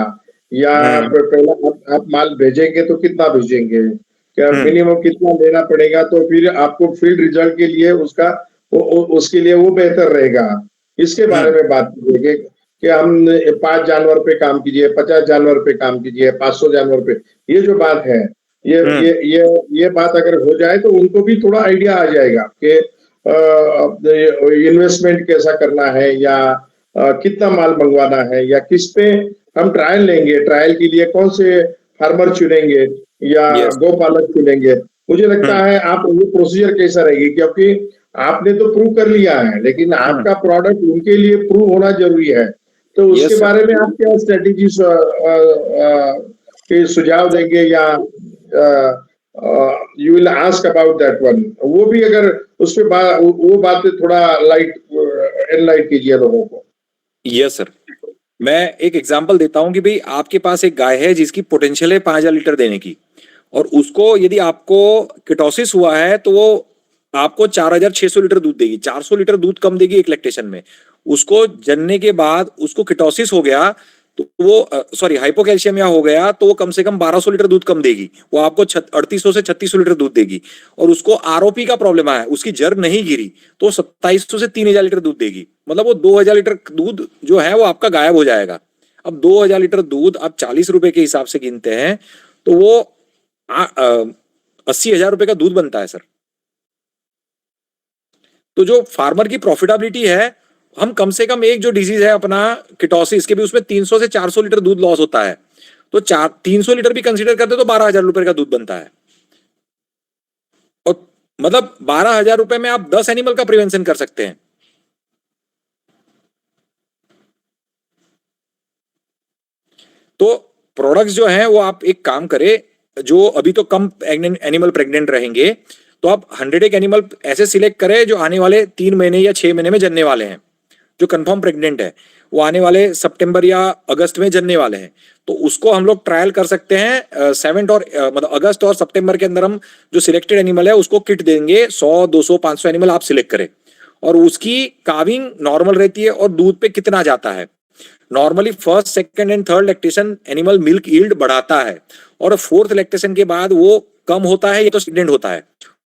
या पहला आप माल भेजेंगे तो कितना भेजेंगे, क्या मिनिमम कितना लेना पड़ेगा, तो फिर आपको फील्ड रिजल्ट के लिए उसके लिए वो बेहतर रहेगा, इसके बारे में बात कीजिए कि हम 5 जानवर पे काम कीजिए, 50 जानवर पे काम कीजिए, 500 जानवर पे। ये जो बात है, ये बात अगर हो जाए तो उनको भी थोड़ा आइडिया आ जाएगा कि इन्वेस्टमेंट कैसा करना है, या कितना माल मंगवाना है या किस पे हम ट्रायल लेंगे, ट्रायल के लिए कौन से फार्मर चुनेंगे या यस। गोपालक चुनेंगे। मुझे लगता है आप ये प्रोसीजर कैसा रहेगी, क्योंकि आपने तो प्रूव कर लिया है लेकिन आपका प्रोडक्ट उनके लिए प्रूव होना जरूरी है। तो उसके यस सर। बारे में आप क्या स्ट्रेटेजी के सुझाव देंगे या you will ask about that one, वो भी अगर उस पे वो बातें थोड़ा लाइट एनलाइट कीजिए लोगों को। Yes sir. मैं एक एग्जांपल देता हूं कि भाई आपके पास एक गाय है जिसकी पोटेंशियल है 5,000 लीटर देने की, और उसको यदि आपको किटोसिस हुआ है तो वो आपको 4,600 लीटर दूध देगी, 400 लीटर दूध कम देगी एक लैक्टेशन में। उसको जनने के बाद उसको किटोसिस हो गया तो वो सॉरी हाइपोकैल्शियमिया हो गया तो वो कम से कम 1,200 लीटर दूध कम देगी, वो आपको 3800 से 3600 लीटर दूध देगी। और उसको आरओपी का प्रॉब्लम आया, उसकी जर नहीं गिरी तो 2700 से 3,000 लीटर दूध देगी, मतलब वो 2,000 लीटर दूध जो है वो आपका गायब हो जाएगा। अब 2,000 लीटर दूध आप 40 रुपए के हिसाब से गिनते हैं तो वो 80,000 रुपए का दूध बनता है सर। तो जो फार्मर की प्रॉफिटेबिलिटी है, हम कम से कम एक जो डिजीज है अपना किटोसिस के भी उसमें 300 से 400 लीटर दूध लॉस होता है, तो 300 लीटर भी कंसीडर करते तो 12,000 रुपए का दूध बनता है। और मतलब 12,000 रुपए में आप 10 एनिमल का प्रिवेंशन कर सकते हैं। तो प्रोडक्ट्स जो हैं वो आप एक काम करें, जो अभी तो कम एनिमल प्रेग्नेंट रहेंगे तो आप 100 एनिमल ऐसे सिलेक्ट करें जो आने वाले 3 महीने या 6 महीने में जनने वाले हैं, जो कंफर्म प्रेग्नेंट है, वो आने वाले सितंबर या अगस्त में जनने वाले हैं। तो उसको हम लोग ट्रायल कर सकते हैं 7 और मतलब अगस्त और सितंबर के अंदर हम जो सिलेक्टेड एनिमल है उसको किट देंगे, 100 200 500 एनिमल आप सिलेक्ट करें, और उसकी काविंग नॉर्मल रहती है और दूध पे कितना जाता है। Normally first second and third lactation animal milk yield बढ़ाता है, और फोर्थ लैक्टेशन के बाद वो कम होता है, ये तो स्टेगनेंट होता है,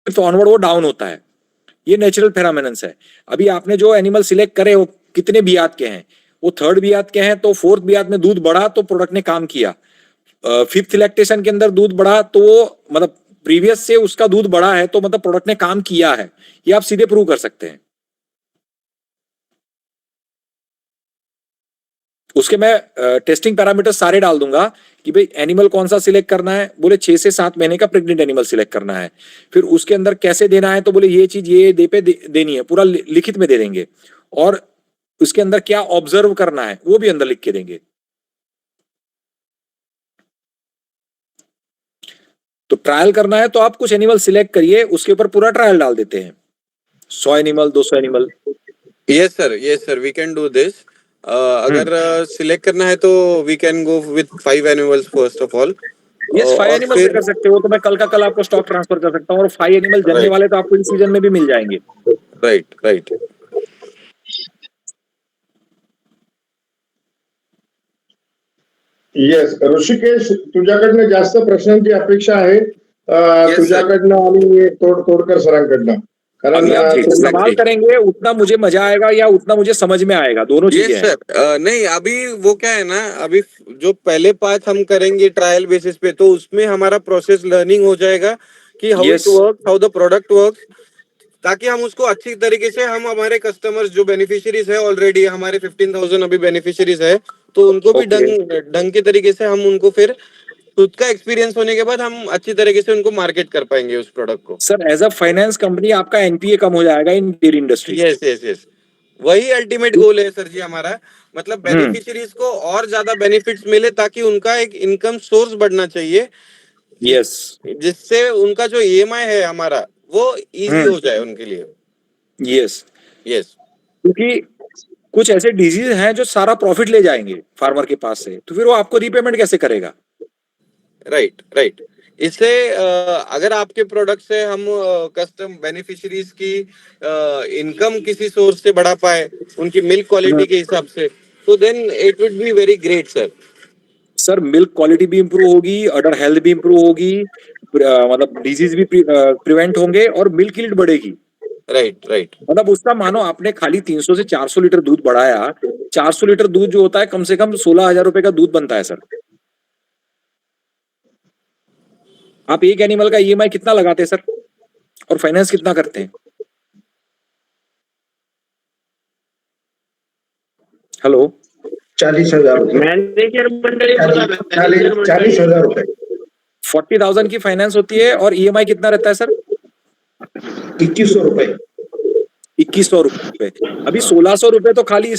फिफ्थ ऑनवर्ड वो डाउन होता है। ये नेचुरल फेरामेनन्स है। अभी आपने जो एनिमल सिलेक्ट करे वो कितने बियात के हैं, वो थर्ड बियात के हैं, तो फोर्थ बियात में दूध बढ़ा तो प्रोडक्ट ने काम किया, फिफ्थ लैक्टेशन के अंदर दूध बढ़ा तो वो मतलब प्रीवियस से उसका दूध बढ़ा है तो मतलब प्रोडक्ट ने काम किया है। ये आप सीधे प्रूव कर सकते हैं। उसके मैं टेस्टिंग पैरामीटर सारे डाल दूंगा कि भाई एनिमल कौन सा सिलेक्ट करना है, बोले 6 से 7 महीने का प्रेग्नेंट एनिमल सिलेक्ट करना है। फिर उसके अंदर कैसे देना है, तो बोले ये चीज ये दे पे देनी है, पूरा लिखित में दे देंगे। और उसके अंदर क्या ऑब्जर्व करना है वो भी अंदर लिख के देंगे। तो ट्रायल करना है तो आप कुछ एनिमल सिलेक्ट करिए, उसके ऊपर पूरा ट्रायल डाल देते हैं, 100 animal 200 animal. Yes sir we can do this. अगर सिलेक्ट करना है तो we can go with 5 animals first of all. Yes 5 और एनिमल से फिर कर सकते हो, तो मैं कल का कल आपको स्टॉक ट्रांसफर कर सकता हूँ, और 5 एनिमल जनने राइट वाले तो आपको इस सीजन में भी मिल जाएंगे। Right right. येस ऋषिकेश, तुझ्याकडनं जास्त प्रश्नांची अपेक्षा आहे, Yes, sir. तुझ्याकडनं आणि तोडकर सरांकडनं, कारण अभी आप जितना exactly. सवाल करेंगे उतना मुझे मजा आएगा या उतना मुझे समझ में आएगा, दोनों चीजें यस हैं। सर। नहीं अभी वो क्या है ना, अभी जो पहले पार्ट हम करेंगे ट्रायल बेसिस पे, तो उसमें हमारा प्रोसेस लर्निंग हो जाएगा कि how Yes. It work, how the product work, ताकि हम उसको अच्छी तरीके से हम हमारे कस्टमर्स जो बेनिफिशियरीज है, ऑलरेडी हमारे 15,000 अभी बेनिफिशियरीज है, तो उनको भी Okay. ढंग के तरीके से हम उनको फिर खुद का एक्सपीरियंस होने के बाद हम अच्छी तरीके से उनको मार्केट कर पाएंगे उस प्रोडक्ट को। Sir as a finance company आपका एनपीए कम हो जाएगा in dairy industry. Yes yes yes, वही अल्टीमेट गोल है सर जी हमारा। मतलब हम्म। बेनिफिशियरीज को और ज्यादा बेनिफिट्स मिले ताकि उनका एक इनकम सोर्स बढ़ना चाहिए, यस। जिससे उनका जो ईएमआई है हमारा वो इजी हो जाए उनके लिए। यस। यस क्योंकि कुछ ऐसे डिजीज हैं जो सारा प्रॉफिट ले जाएंगे फार्मर के पास से, तो फिर वो आपको रीपेमेंट कैसे करेगा। Right right. इससे अगर आपके प्रोडक्ट से हम कस्टम बेनिफिशियरीज की इनकम किसी सोर्स से बढ़ा पाए उनकी मिल्क क्वालिटी के हिसाब से, तो then it would be very great sir. Sir milk quality भी इंप्रूव होगी, अडर हेल्थ भी इंप्रूव होगी, मतलब डिजीज भी प्रिवेंट होंगे और मिल्क यील्ड बढ़ेगी। Right right. मतलब उसका मानो आपने खाली 300 से 400 लीटर दूध बढ़ाया, 400 लीटर दूध जो होता है कम से कम 16,000 रुपए का दूध बनता है सर। आप एक एनिमल का ईएमआई कितना लगाते हैं सर, और फाइनेंस कितना करते हैं। हेलो 40,000 रुपए, मॅनेजर मंडळी बोला ना, 40,000 रुपए, 40,000 की फाइनेंस होती है और ईएमआई कितना रहता है सर? 2100 रुपए। 2100 रुपए। अभी 1600 रुपए तो खाली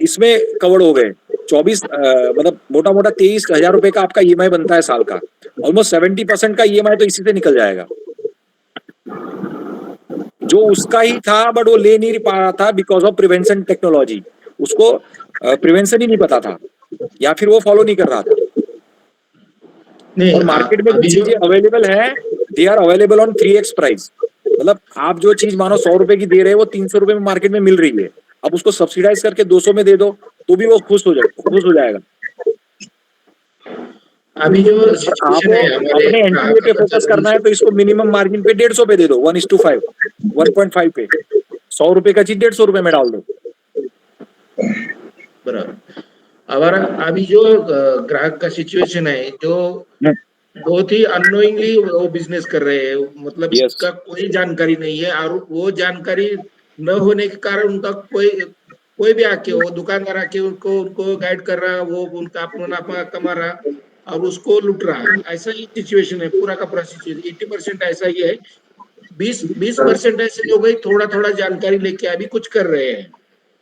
इसमें कवर हो गए। 24 मतलब मोटा मोटा 23,000 रुपए का आपका ईएमआई बनता है साल का। ऑलमोस्ट 70% का ईएमआई तो इसी से निकल जाएगा, जो उसका ही था, बट वो ले नहीं पा रहा था बिकॉज ऑफ प्रिवेंशन टेक्नोलॉजी। उसको प्रिवेंशन ही नहीं पता था या फिर वो फॉलो नहीं कर रहा था। नहीं, और मार्केट में जो अभी जो चीजें अवेलेबल है, they are available on 3x price. मतलब आप जो चीज मानो 100 रुपए की दे रहे हैं, वो 300 रुपए में मार्केट में मिल रही है। अब उसको सब्सिडाइज करके 200 में दे दो तो भी वो खुश हो जाएगा। अभी जो और सिचुएशन आपको है हमारे अपने एनटीए पे फोकस करना है तो इसको मिनिमम मार्जिन पे 150 पे दे दो, 1:5, 1.5 पे। 100 रुपए का चीज 150 रुपए में डाल दो। बराबर। हमारा अभी जो ग्राहक का सिचुएशन है, जो बहुत ही अननोइंगली वो बिजनेस कर रहे हैं, मतलब Yes. इसका कोई जानकारी नहीं है, और वो जानकारी न होने के कारण उनका कोई भी आके, वो दुकानदार आके उनको गाइड कर रहा है, वो उनका अपना मुनाफा कमा रहा और उसको लूट रहा है। ऐसा ही सिचुएशन है, पूरा का पूरा सिचुएशन 80% ऐसा ही है। 20% ऐसे लोग ही थोड़ा थोड़ा जानकारी लेके अभी कुछ कर रहे हैं।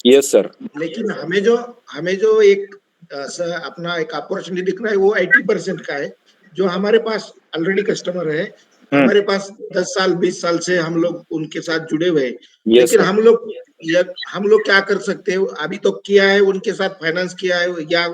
Yes sir. लेकिन हमें जो एक अपना एक अपॉर्चुनिटी दिख रहा है, वो 80% का है, जो हमारे पास ऑलरेडी कस्टमर है। हमारे पास 10 साल 20 साल से हम लोग उनके साथ जुड़े हुए हैं। Yes, लेकिन sir. हम लोग क्या कर सकते हैं, अभी तो किया है, उनके साथ फाइनेंस किया है, या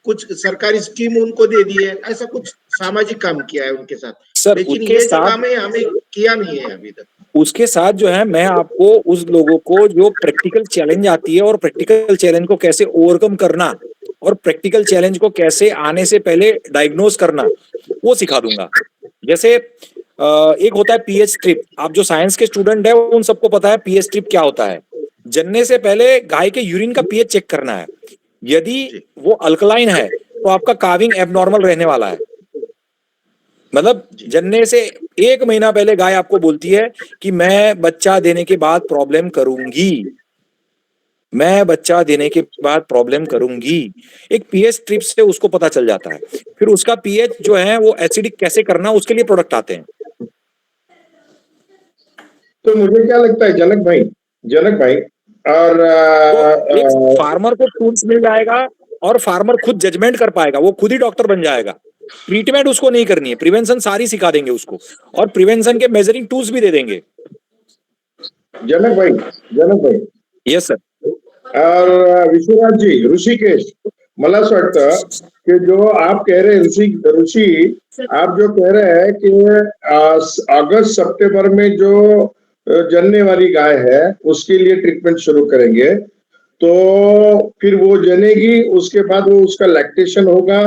कुछ सरकारी स्कीम उनको दे दी है, ऐसा कुछ सामाजिक काम किया है उनके साथ। सर लेकिन उसके ये जो साथ काम है हमें किया नहीं है अभी तक। उसके साथ जो है, मैं आपको उस लोगों को जो प्रैक्टिकल चैलेंज आती है और प्रैक्टिकल चैलेंज को कैसे ओवरकम करना और प्रैक्टिकल चैलेंज को कैसे आने से पहले डायग्नोज करना, वो सिखा दूंगा। जैसे एक होता है पीएच स्ट्रिप। आप जो साइंस के स्टूडेंट है उन सबको पता है पीएच स्ट्रिप क्या होता है। जनने से पहले गाय के यूरिन का पीएच चेक करना है। यदि वो अल्कलाइन है तो आपका काविंग एबनॉर्मल रहने वाला है। मतलब जनने से 1 महीना पहले गाय आपको बोलती है कि मैं बच्चा देने के बाद प्रॉब्लम करूंगी, मैं बच्चा देने के बाद प्रॉब्लम करूंगी। एक पीएच स्ट्रिप से उसको पता चल जाता है। फिर उसका पीएच जो है वो एसिडिक कैसे करना, उसके लिए प्रोडक्ट आते हैं। तो मुझे क्या लगता है जनक भाई, और तो एक फार्मर को टूल्स मिल जाएगा और फार्मर खुद जजमेंट कर पाएगा, वो खुद ही डॉक्टर बन जाएगा। ट्रीटमेंट उसको नहीं करनी है, प्रिवेंशन सारी सिखा देंगे उसको, और प्रिवेंशन के मेजरिंग टूल्स भी दे देंगे। जनक भाई, यस सर। और विश्वनाथ जी, ऋषिकेश, मला असं वाटतं कि जो आप कह रहे हैं ऋषि, आप जो कह रहे हैं कि अगस्त सितंबर में जो जनने वाली गाय है उसके लिए ट्रीटमेंट शुरू करेंगे, तो फिर वो जनेगी, उसके बाद वो उसका लैक्टेशन होगा,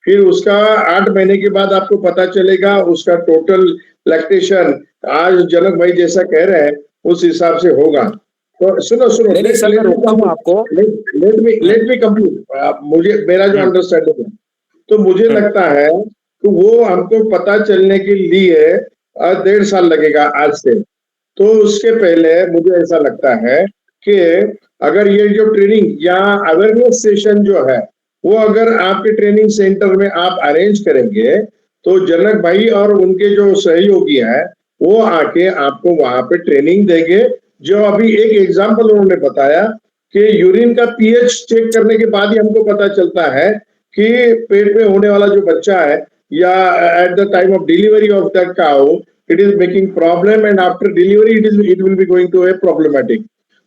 फिर उसका 8 महीने के बाद आपको पता चलेगा उसका टोटल लैक्टेशन आज जनक भाई जैसा कह रहे हैं उस हिसाब से होगा। तो सुनो नहीं सर, मैं रोकता हूं आपको। Let me complete. मुझे मेरा जो अंडरस्टैंडिंग है, तो मुझे लगता है कि वो हमको पता चलने के लिए 1.5 साल लगेगा आज से। तो उसके पहले मुझे ऐसा लगता है कि अगर ये जो ट्रेनिंग या अवेयरनेस सेशन जो है वो अगर आपके ट्रेनिंग सेंटर में आप अरेंज करेंगे, तो जनक भाई और उनके जो सहयोगी हैं वो आके आपको वहां पे ट्रेनिंग देंगे। जो अभी एक एग्जांपल उन्होंने बताया कि यूरिन का पीएच चेक करने के बाद ही हमको पता चलता है कि पेट में होने वाला जो बच्चा है या at the time of delivery of that cow it is making problem and after delivery it will be going to a problematic।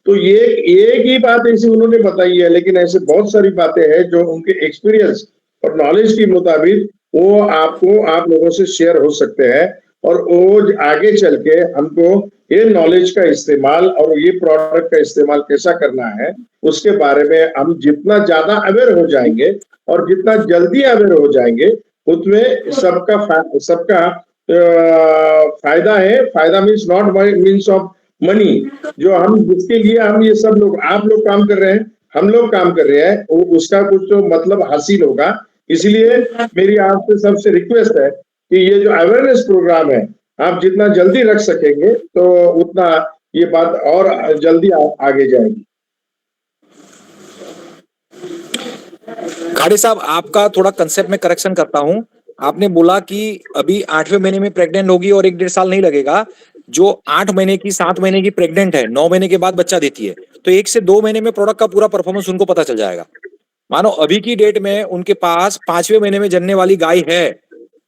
तो ये एक ही बात ऐसी उन्होंने बताई है, लेकिन ऐसे बहुत सारी बातें हैं जो उनके एक्सपीरियंस और नॉलेज के मुताबिक वो आप लोगों से शेयर हो सकते हैं, और वो आगे चल के हमको ये नॉलेज का इस्तेमाल और ये प्रोडक्ट का इस्तेमाल कैसा करना है उसके बारे में हम जितना ज्यादा अवेयर हो जाएंगे और जितना जल्दी अवेयर हो जाएंगे उसमें सबका फायदा है। फायदा means not means of money, जो हम जिसके लिए हम ये सब लोग आप लोग काम कर रहे हैं, हम लोग काम कर रहे हैं, उसका कुछ तो मतलब हासिल होगा। इसलिए मेरी आपसे सबसे रिक्वेस्ट है कि ये जो अवेयरनेस प्रोग्राम है आप जितना जल्दी रख सकेंगे तो उतना ये बात और जल्दी आगे जाएगी। खाड़े साहब, आपका थोड़ा कंसेप्ट में करेक्शन करता हूं। आपने बोला कि अभी 8वें महीने में प्रेग्नेंट होगी और 1-1.5 साल नहीं लगेगा। जो 8 महीने की 7 महीने की प्रेग्नेंट है, 9 महीने के बाद बच्चा देती है, तो 1 से 2 महीने में प्रोडक्ट का पूरा परफॉर्मेंस उनको पता चल जाएगा। मानो अभी की डेट में उनके पास 5वें महीने में जनने वाली गाय है,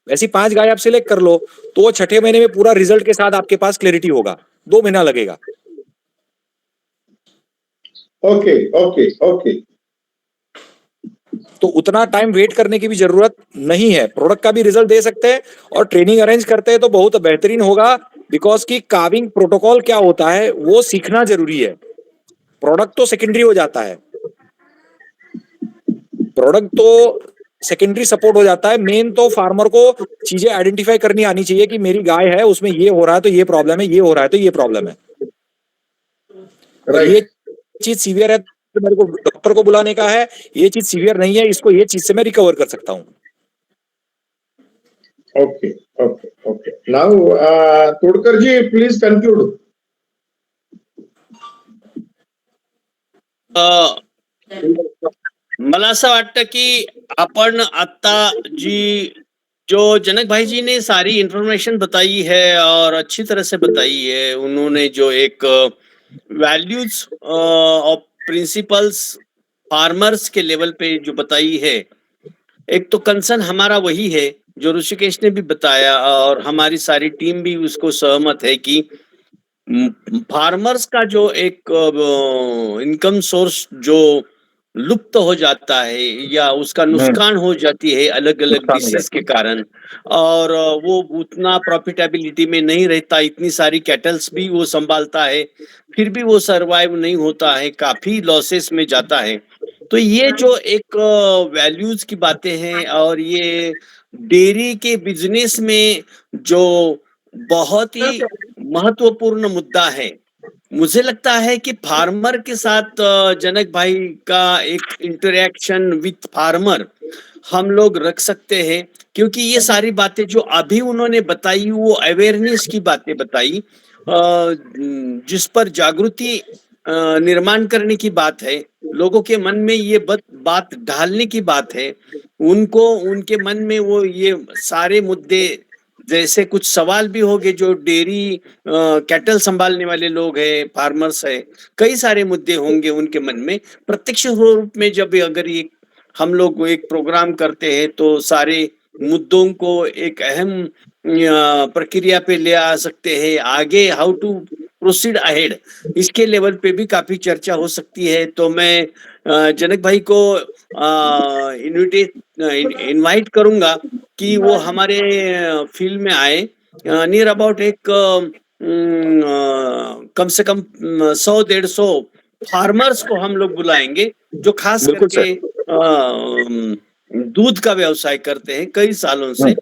ऐसी 5 गाय आप सिलेक्ट कर लो, तो 6ठे महीने में पूरा रिजल्ट के साथ आपके पास क्लैरिटी होगा। 2 महीना लगेगा। Okay okay okay. तो उतना टाइम वेट करने की भी जरूरत नहीं है, प्रोडक्ट का भी रिजल्ट दे सकते हैं और ट्रेनिंग अरेंज करते हैं तो बहुत बेहतरीन होगा। बिकॉज की काविंग प्रोटोकॉल क्या होता है वो सीखना जरूरी है। प्रोडक्ट तो सेकेंडरी हो जाता है, प्रोडक्ट तो सेकेंडरी सपोर्ट हो जाता है। मेन तो फार्मर को चीजें आइडेंटिफाई करनी आनी चाहिए कि मेरी गाय है उसमें ये हो रहा है तो ये प्रॉब्लम है, ये हो रहा है तो ये प्रॉब्लम है, और ये राइट। चीज सीवियर है तो मेरे को डॉक्टर को बुलाने का है, ये चीज सीवियर नहीं है, इसको ये चीज से मैं रिकवर कर सकता हूँ। Okay okay okay. Now Todkar ji please conclude. मला असं वाटतं की आपण आता जो जनक भाई जी ने सारी इंफॉर्मेशन बताई है और अच्छी तरह से बताई है, उन्होंने जो एक वैल्यूज और प्रिंसिपल्स फार्मर्स के लेवल पे जो बताई है, एक तो कंसर्न हमारा वही है जो ऋषिकेश ने भी बताया और हमारी सारी टीम भी उसको सहमत है कि फार्मर्स का जो एक इनकम सोर्स जो लुप्त हो जाता है या उसका नुकसान हो जाती है अलग अलग नुकसान हो डिसीज जाता के कारण, और वो उतना प्रॉफिटेबिलिटी में नहीं रहता। इतनी सारी कैटल्स भी वो संभालता है, फिर भी वो सरवाइव नहीं होता है, काफी लॉसेस में जाता है। तो ये जो एक वैल्यूज की बातें हैं और ये डेयरी के बिजनेस में जो बहुत ही महत्वपूर्ण मुद्दा है, मुझे लगता है कि फार्मर के साथ जनक भाई का एक इंटरेक्शन विथ फार्मर हम लोग रख सकते हैं, क्योंकि ये सारी बातें जो अभी उन्होंने बताई वो अवेयरनेस की बातें बताई, जिस पर जागृति निर्माण करने की बात है, लोगों के मन में ये बात ढालने की बात है, उनको उनके मन में वो ये सारे मुद्दे, जैसे कुछ सवाल भी होंगे जो डेयरी कैटल संभालने वाले लोग हैं, फार्मर्स है, कई सारे मुद्दे होंगे उनके मन में। प्रत्यक्ष रूप में जब अगर ये हम लोग एक प्रोग्राम करते हैं तो सारे मुद्दों को एक अहम प्रक्रिया पे ले आ सकते हैं, आगे हाउ टू प्रोसीड अहेड, इसके लेवल पे भी काफी चर्चा हो सकती है। तो मैं जनक भाई को इनवाइट करूंगा कि वो हमारे फील्ड में आए। नियर अबाउट एक कम से कम 100-150 फार्मर्स को हम लोग बुलाएंगे जो खास बिल्कुल करके दूध का व्यवसाय करते हैं कई सालों से।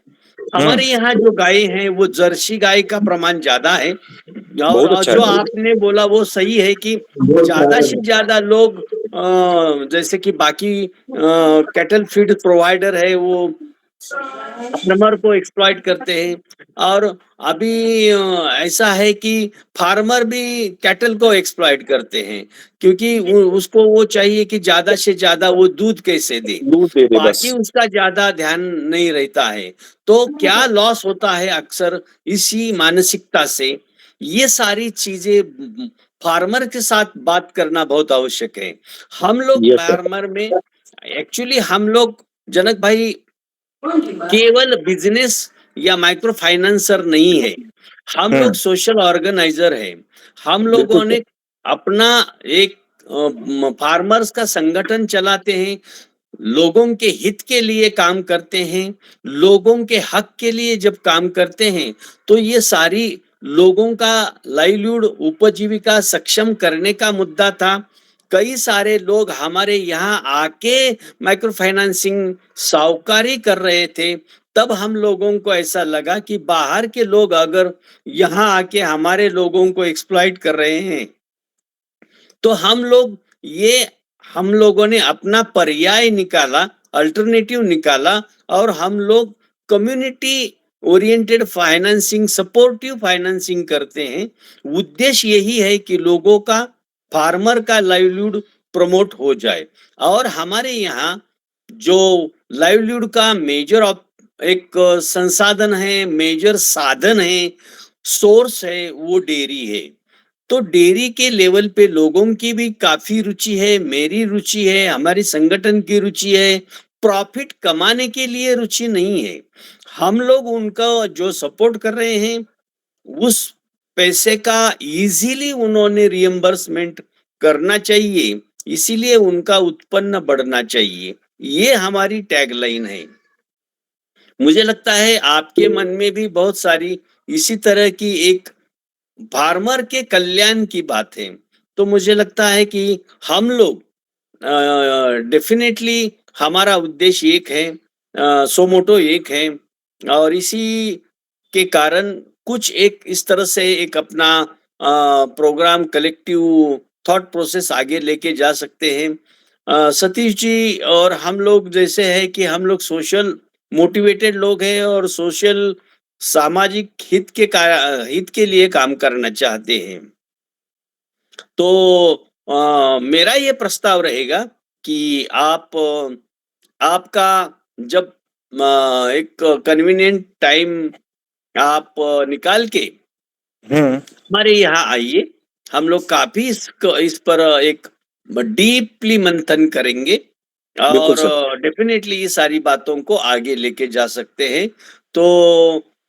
हमारे यहाँ जो गाय हैं वो जर्सी गाय का प्रमाण ज्यादा है, बहुत और अच्छा जो है। आपने बोला वो सही है कि ज्यादा से ज्यादा लोग जैसे कि बाकी कैटल फीड प्रोवाइडर है वो फार्मर को एक्सप्लॉइट करते हैं, और अभी ऐसा है कि फार्मर भी कैटल को एक्सप्लॉइट करते हैं, क्योंकि उसको वो चाहिए कि ज्यादा से ज्यादा वो दूध कैसे दे, दूध दे दे बस। बाकी उसका ज्यादा ध्यान नहीं रहता है। तो क्या लॉस होता है अक्सर इसी मानसिकता से, ये सारी चीजें फार्मर के साथ बात करना बहुत आवश्यक है। हम लोग यस सर। फार्मर में एक्चुअली हम लोग जनक भाई केवल बिजनेस या माइक्रो फाइनेंसर नहीं है, हम लोग सोशल ऑर्गेनाइजर है। हम बिल्कुल लोगों सर। ने अपना एक फार्मर्स का संगठन चलाते हैं, लोगों के हित के लिए काम करते हैं, लोगों के हक के लिए जब काम करते हैं तो ये सारी लोगों का लाइवलीहुड उपजीविका सक्षम करने का मुद्दा था। कई सारे लोग हमारे यहाँ आके माइक्रो फाइनेंसिंग साहूकारी कर रहे थे, तब हम लोगों को ऐसा लगा कि बाहर के लोग अगर यहाँ आके हमारे लोगों को एक्सप्लॉइट कर रहे हैं तो हम लोगों ने अपना पर्याय निकाला, अल्टरनेटिव निकाला, और हम लोग community oriented financing, supportive financing करते हैं। उद्देश्य यही है कि लोगों का, फार्मर का लाइवलीहुड प्रमोट हो जाए। और हमारे यहाँ जो लाइवलीहुड का मेजर एक संसाधन है, मेजर साधन है, सोर्स है, वो डेयरी है। तो डेयरी के लेवल पे लोगों की भी काफी रुचि है, मेरी रुचि है, हमारी संगठन की रुचि है। प्रॉफिट कमाने के लिए रुचि नहीं है। हम लोग उनका जो सपोर्ट कर रहे हैं, उस पैसे का इजीली उन्होंने रियम्बर्समेंट करना चाहिए, इसीलिए उनका उत्पन्न बढ़ना चाहिए। ये हमारी टैगलाइन है। मुझे लगता है आपके मन में भी बहुत सारी इसी तरह की एक फार्मर के कल्याण की बात है। तो मुझे लगता है कि हम लोग डेफिनेटली हमारा उद्देश्य एक है, सोमोटो एक है, और इसी के कारण कुछ एक इस तरह से एक अपना प्रोग्राम कलेक्टिव थॉट प्रोसेस आगे लेके जा सकते हैं। सतीश जी और हम लोग जैसे है कि हम लोग सोशल मोटिवेटेड लोग हैं और सोशल सामाजिक हित के लिए काम करना चाहते हैं। तो मेरा ये प्रस्ताव रहेगा कि आपका जब एक कन्वीनियंट टाइम आप निकाल के हमारे यहाँ आइए, हम लोग काफी इस पर एक डीपली मंथन करेंगे बिल्कुल और डेफिनेटली ये सारी बातों को आगे लेके जा सकते हैं। तो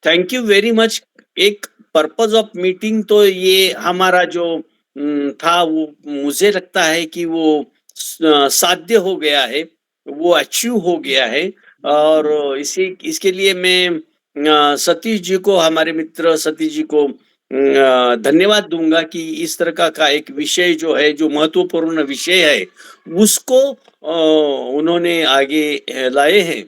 थैंक यू वेरी मच। एक पर्पस ऑफ मीटिंग तो ये हमारा जो था, वो मुझे लगता है कि वो साध्य हो गया है, वो अचीव हो गया है। और इसके लिए मैं सतीश जी को, हमारे मित्र सतीश जी को धन्यवाद दूंगा कि इस तरह का एक विषय जो है, जो महत्वपूर्ण विषय है, उसको उन्होंने आगे लाए हैं।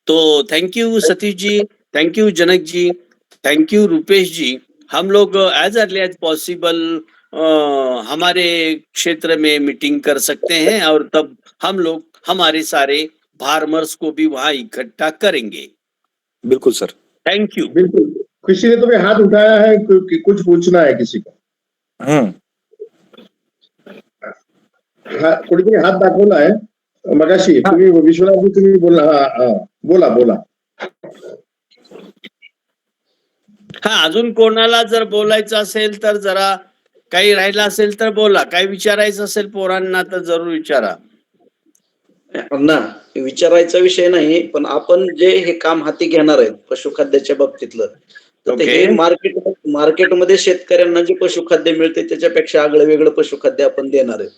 तो thank you Satish ji, thank you Janak ji, thank you Rupesh ji. हम लोग एज अर्ली एज पॉसिबल हमारे क्षेत्र में मीटिंग कर सकते हैं और तब हम लोग हमारे सारे फार्मर्स को भी वहां इकट्ठा करेंगे। बिल्कुल सर। Thank you. बिल्कुल। किसी ने तो भी हाथ उठाया है कि कुछ पूछना है किसी को? कोणीतरी हात दाखवला आहे मगाशी। तुम्ही विश्वनाथ जी, तुम्ही बोला. बोला बोला. हा, अजून कोणाला जर बोलायचं असेल तर जरा, काही राहिलं असेल तर बोला, काही विचारायचं असेल पोरांना तर जरूर विचारा. ना विचारायचा विषय नाही, पण आपण जे हे काम हाती घेणार आहेत पशुखाद्याच्या बाबतीतलं, तर हे मार्केटमध्ये शेतकऱ्यांना जे पशुखाद्य मिळते त्याच्यापेक्षा आगळं वेगळं पशुखाद्य आपण देणार आहे.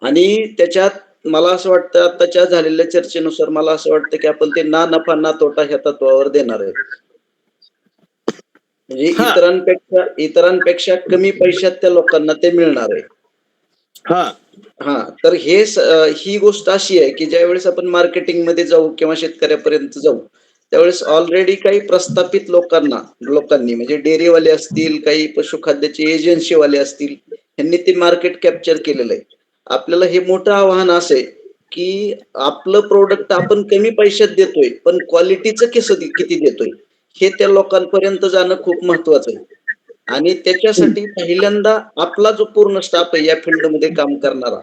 आणि त्याच्यात मला असं वाटतं, आताच्या झालेल्या चर्चेनुसार मला असं वाटतं की आपण ते ना नफा ना तोटा ह्या तत्वावर देणार आहे. म्हणजे इतरांपेक्षा कमी पैशात त्या लोकांना ते मिळणार आहे. तर ही गोष्ट अशी आहे की ज्यावेळेस आपण मार्केटिंग मध्ये जाऊ किंवा शेतकऱ्यापर्यंत जाऊ, त्यावेळेस ऑलरेडी काही प्रस्थापित लोकांनी म्हणजे डेअरीवाले असतील, काही पशुखाद्याचे एजन्सीवाले असतील, यांनी ते मार्केट कॅप्चर केलेलं आहे. आपल्याला हे मोठं आव्हान असं आहे की आपलं प्रोडक्ट आपण कमी पैशात देतोय, पण क्वालिटीचं किती देतोय हे त्या लोकांपर्यंत जाणं खूप महत्वाचं आहे. आणि त्याच्यासाठी पहिल्यांदा आपला जो पूर्ण स्टाफ आहे या फील्डमध्ये काम करणारा,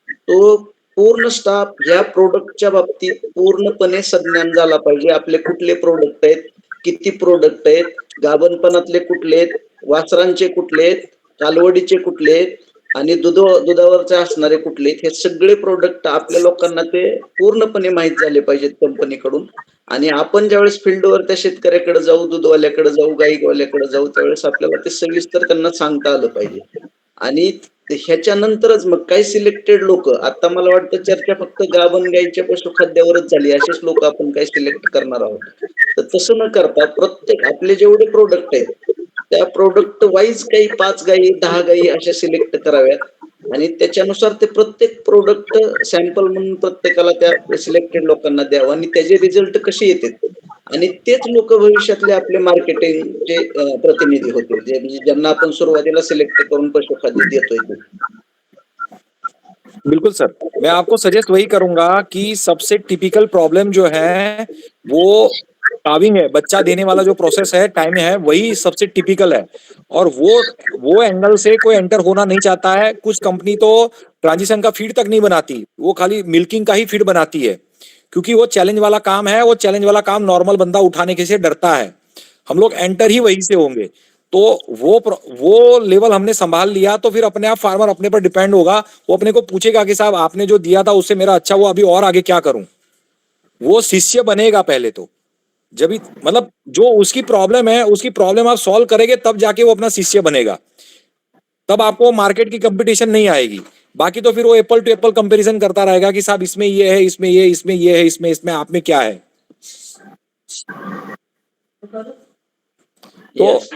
तो पूर्ण स्टाफ या प्रोडक्टच्या बाबतीत पूर्णपणे सज्ञान झाला पाहिजे. आपले कुठले प्रोडक्ट आहेत, किती प्रोडक्ट आहेत, गाभणपणातले कुठले आहेत, वासरांचे कुठले आहेत, कालवडीचे कुठले आहेत आणि दुधावरचे असणारे कुठले आहेत, हे सगळे प्रोडक्ट आपल्या लोकांना ते पूर्णपणे माहीत झाले पाहिजेत कंपनीकडून. आणि आपण ज्यावेळेस फील्डवर त्या शेतकऱ्याकडे जाऊ, दूधवाल्याकडे जाऊ, गाईवाल्याकडे जाऊ, त्यावेळेस आपल्याला ते सविस्तर त्यांना सांगता आलं पाहिजे. आणि ह्याच्यानंतरच मग काही सिलेक्टेड लोक, आता मला वाटतं चर्चा फक्त गाभण गाईच्या पशुखाद्यावरच झाली, असेच लोक आपण काही सिलेक्ट करणार आहोत. तर तसं न करता प्रत्येक आपले जेवढे प्रोडक्ट आहेत त्या प्रोडक्ट वाईज काही 5 गाई 10 गाई अशा सिलेक्ट कराव्यात आणि त्याच्यानुसार ते प्रत्येक प्रोडक्ट सॅम्पल म्हणून प्रत्येकाला त्या सिलेक्टेड लोकांना द्यावं आणि त्याचे रिझल्ट कसे येतात आणि तेच लोक भविष्यातले आपले मार्केटिंगचे प्रतिनिधी होतील, जे म्हणजे ज्यांना आपण सुरुवातीला सिलेक्ट करून पशुखाद्य देतोय ते. बिल्कुल सर, मैं आपको सजेस्ट वही करूंगा कि सबसे टिपिकल प्रॉब्लम जो है वो काविंग है, बच्चा देने वाला जो प्रोसेस है, टाइम है, वही सबसे टिपिकल है। और वो एंगल से कोई एंटर होना नहीं चाहता है। कुछ कंपनी तो ट्रांजिशन का फीड तक नहीं बनाती, वो खाली मिल्किंग का ही फीड बनाती है, क्योंकि वो चैलेंज वाला काम है। वो चैलेंज वाला काम नॉर्मल बंदा उठाने के से डरता है। हम लोग एंटर ही वहीं से होंगे। तो वो लेवल हमने संभाल लिया तो फिर अपने आप फार्मर अपने पर डिपेंड होगा। वो अपने को पूछेगा कि साहब आपने जो दिया था उससे मेरा अच्छा हुआ, अभी और आगे क्या करूं। वो शिष्य बनेगा पहले तो। जब मतलब जो उसकी प्रॉब्लम है, उसकी प्रॉब्लम आप सॉल्व करेंगे तब जाके वो अपना शिष्य बनेगा। तब आपको मार्केट की कंपटीशन नहीं आएगी। बाकी तो फिर वो एप्पल टू एप्पल कंपैरिजन करता रहेगा कि साहब इसमें ये है, इसमें ये, इसमें ये है, इसमें आप में क्या है। तो Yes.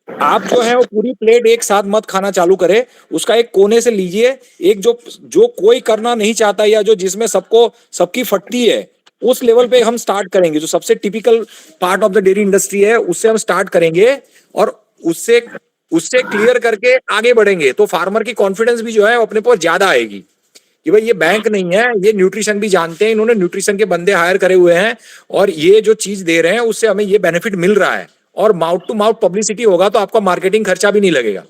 आप जो है वो पूरी प्लेट एक साथ मत खाना चालू करें। उसका एक कोने से लीजिए। एक जो कोई करना नहीं चाहता या जो जिसमें सबकी फटती है, उस लेवल पे हम स्टार्ट करेंगे। जो सबसे typical part of the dairy industry है, उससे हम स्टार्ट करेंगे और उससे उससे क्लियर करके आगे बढ़ेंगे। तो फार्मर की कॉन्फिडेंस भी जो है अपने पर ज्यादा आएगी कि भाई ये बैंक नहीं है, ये न्यूट्रिशन भी जानते हैं, इन्होंने न्यूट्रिशन के बंदे हायर करे हुए हैं और ये जो चीज दे रहे हैं उससे हमें ये बेनिफिट मिल रहा है। और माउथ टू माउथ पब्लिसिटी होगा तो आपका मार्केटिंग खर्चा भी नहीं लगेगा।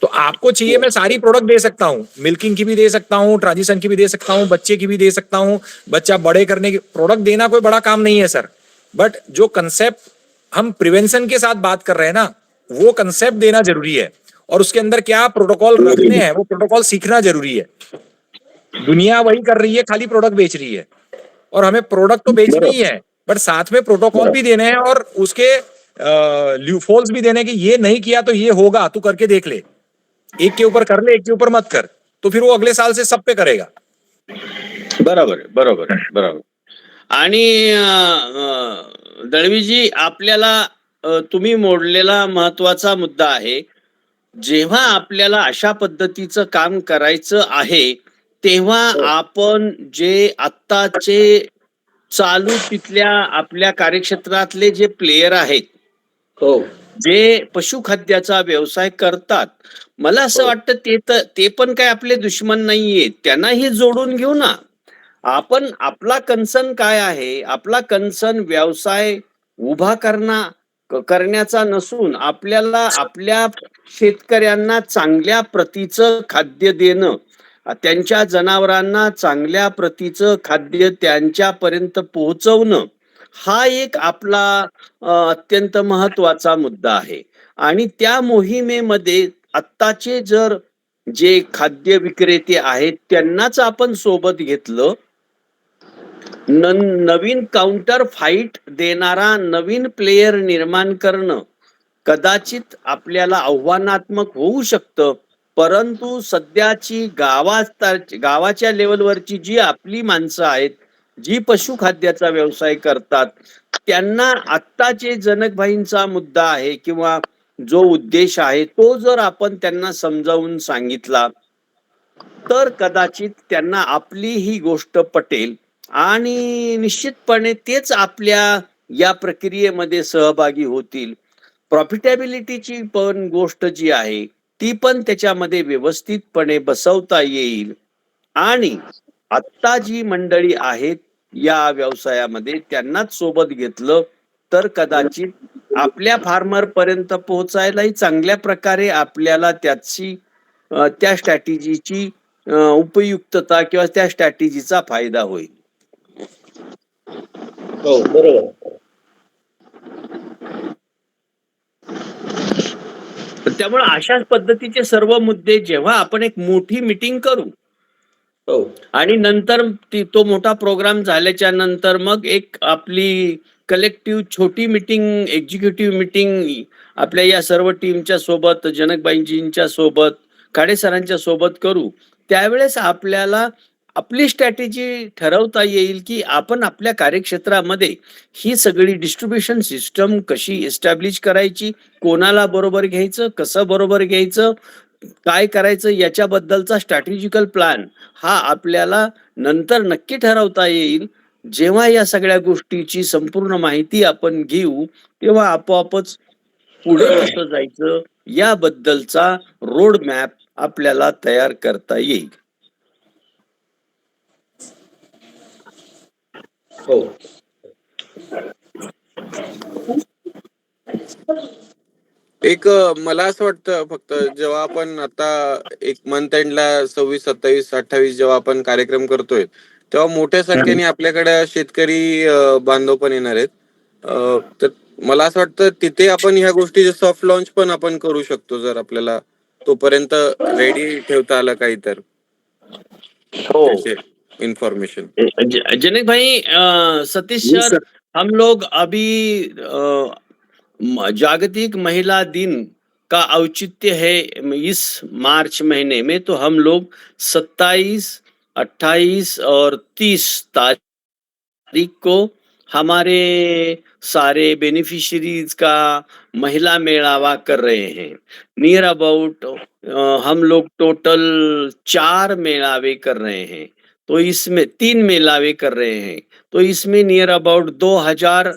तो आपको चाहिए मैं सारी प्रोडक्ट दे सकता हूं, मिल्किंग की भी दे सकता हूं, ट्रांजिशन की भी दे सकता हूं, बच्चे की भी दे सकता हूं। बच्चा बड़े करने की प्रोडक्ट देना कोई बड़ा काम नहीं है सर। बट जो कंसेप्ट हम प्रिवेंशन के साथ बात कर रहे हैं ना, वो कंसेप्ट देना जरूरी है। और उसके अंदर क्या प्रोटोकॉल रखने हैं, वो प्रोटोकॉल सीखना जरूरी है। दुनिया वही कर रही है, खाली प्रोडक्ट बेच रही है। और हमें प्रोडक्ट तो बेचनी ही है, बट साथ में प्रोटोकॉल भी देने हैं और उसके ल्यूफोल्स भी देने कि ये नहीं किया तो ये होगा, तू करके देख ले। एक के ऊपर कर ले, एक के ऊपर मत कर, तो फिर वो अगले साल से सब पे करेगा। बरोबर. आणि दळवीजी, आपल्याला तुम्ही मोडलेला महत्वाचा मुद्दा आहे. जेव्हा आपल्याला अशा पद्धतीचं काम करायचं आहे, तेव्हा आपण जे आत्ताचे चालू तिथल्या आपल्या कार्यक्षेत्रातले जे प्लेयर आहेत, हो. जे पशुखाद्याचा व्यवसाय करतात, मला असं वाटतं ते पण काय आपले दुश्मन नाहीये. त्यांनाही जोडून घेऊ ना. आपण आपला कन्सर्न काय आहे? आपला कन्सर्न व्यवसाय उभा करण्याचा नसून आपल्याला आपल्या शेतकऱ्यांना चांगल्या प्रतीचं खाद्य देणं, त्यांच्या जनावरांना चांगल्या प्रतीचं खाद्य त्यांच्यापर्यंत पोहोचवणं, हा एक आपला अत्यंत महत्वाचा मुद्दा आहे. आणि त्या मोहिमेमध्ये आत्ताचे जे खाद्य विक्रेते आहेत त्यांनाच आपण सोबत घेतलं, नवीन काउंटर फाईट देणारा नवीन प्लेयर निर्माण करणं कदाचित आपल्याला आव्हानात्मक होऊ शकतं. परंतु सध्याची गावाच्या लेवलवरची जी आपली माणसं आहेत, जी पशुखाद्याचा व्यवसाय करतात, त्यांना आत्ताचे जनकभाईंचा मुद्दा आहे किंवा जो उद्देश आहे तो जर आपण त्यांना समजावून सांगितला, तर कदाचित त्यांना आपली ही गोष्ट पटेल आणि निश्चितपणे तेच आपल्या या प्रक्रियेमध्ये सहभागी होतील. प्रॉफिटेबिलिटीची पण गोष्ट जी आहे ती पण त्याच्यामध्ये व्यवस्थितपणे बसवता येईल. आणि आत्ता जी मंडळी आहेत या व्यवसायामध्ये त्यांनाच सोबत घेतलं तर कदाचित आपल्या फार्मर पर्यंत पोहोचायलाही चांगल्या प्रकारे आपल्याला त्या स्ट्रॅटेजीची उपयुक्तता किंवा त्या स्ट्रॅटेजीचा फायदा होईल. हो, बरोबर. त्यामुळे अशाच पद्धतीचे सर्व मुद्दे जेव्हा आपण एक मोठी मीटिंग करू हो. आणि नंतर तो मोठा प्रोग्राम झाल्याच्या नंतर मग एक आपली कलेक्टिव्ह छोटी मीटिंग, एक्झिक्युटिव्ह मीटिंग आपल्या या सर्व टीमच्या सोबत, जनकबाईंजींच्या सोबत, खाडे सरांच्या सोबत करू. त्यावेळेस आपल्याला आपली स्ट्रॅटेजी ठरवता येईल की आपण आपल्या कार्यक्षेत्रामध्ये ही सगळी डिस्ट्रीब्युशन सिस्टम कशी एस्टॅब्लिश करायची, कोणाला बरोबर घ्यायचं, कसं बरोबर घ्यायचं, काय करायचं, याच्याबद्दलचा स्ट्रॅटेजिकल प्लॅन हा आपल्याला नंतर नक्की ठरवता येईल. जेव्हा या सगळ्या गोष्टीची संपूर्ण माहिती आपण घेऊ, तेव्हा आपोआपच पुढे कसं जायचं याबद्दलचा रोड मॅप आपल्याला तयार करता येईल. हो. एक मला असं वाटतं फक्त जेव्हा आपण आता एक मंथ एंडला 26, 27, 28 जेव्हा आपण कार्यक्रम करतोय तेव्हा मोठ्या संख्येने आपल्याकडे शेतकरी बांधव पण येणार आहेत. तर मला असं वाटतं तिथे आपण ह्या गोष्टीचे सॉफ्ट लॉन्च पण आपण करू शकतो जर आपल्याला तोपर्यंत रेडी ठेवता आलं काही तर हो त्याचे इन्फॉर्मेशन. जनक भाई, सतीश सर, हम लोग अभी जागतिक महिला दिन का औचित्य है इस मार्च महीने में, तो हम लोग 27, 28 और 30 तारीख को हमारे सारे बेनिफिशियरीज का महिला मेळावा कर रहे हैं. नियर अबाउट हम लोग टोटल 4 मेळावे कर रहे हैं. तो इसमें 3 मेलावे कर रहे हैं, तो इसमें नियर अबाउट 2000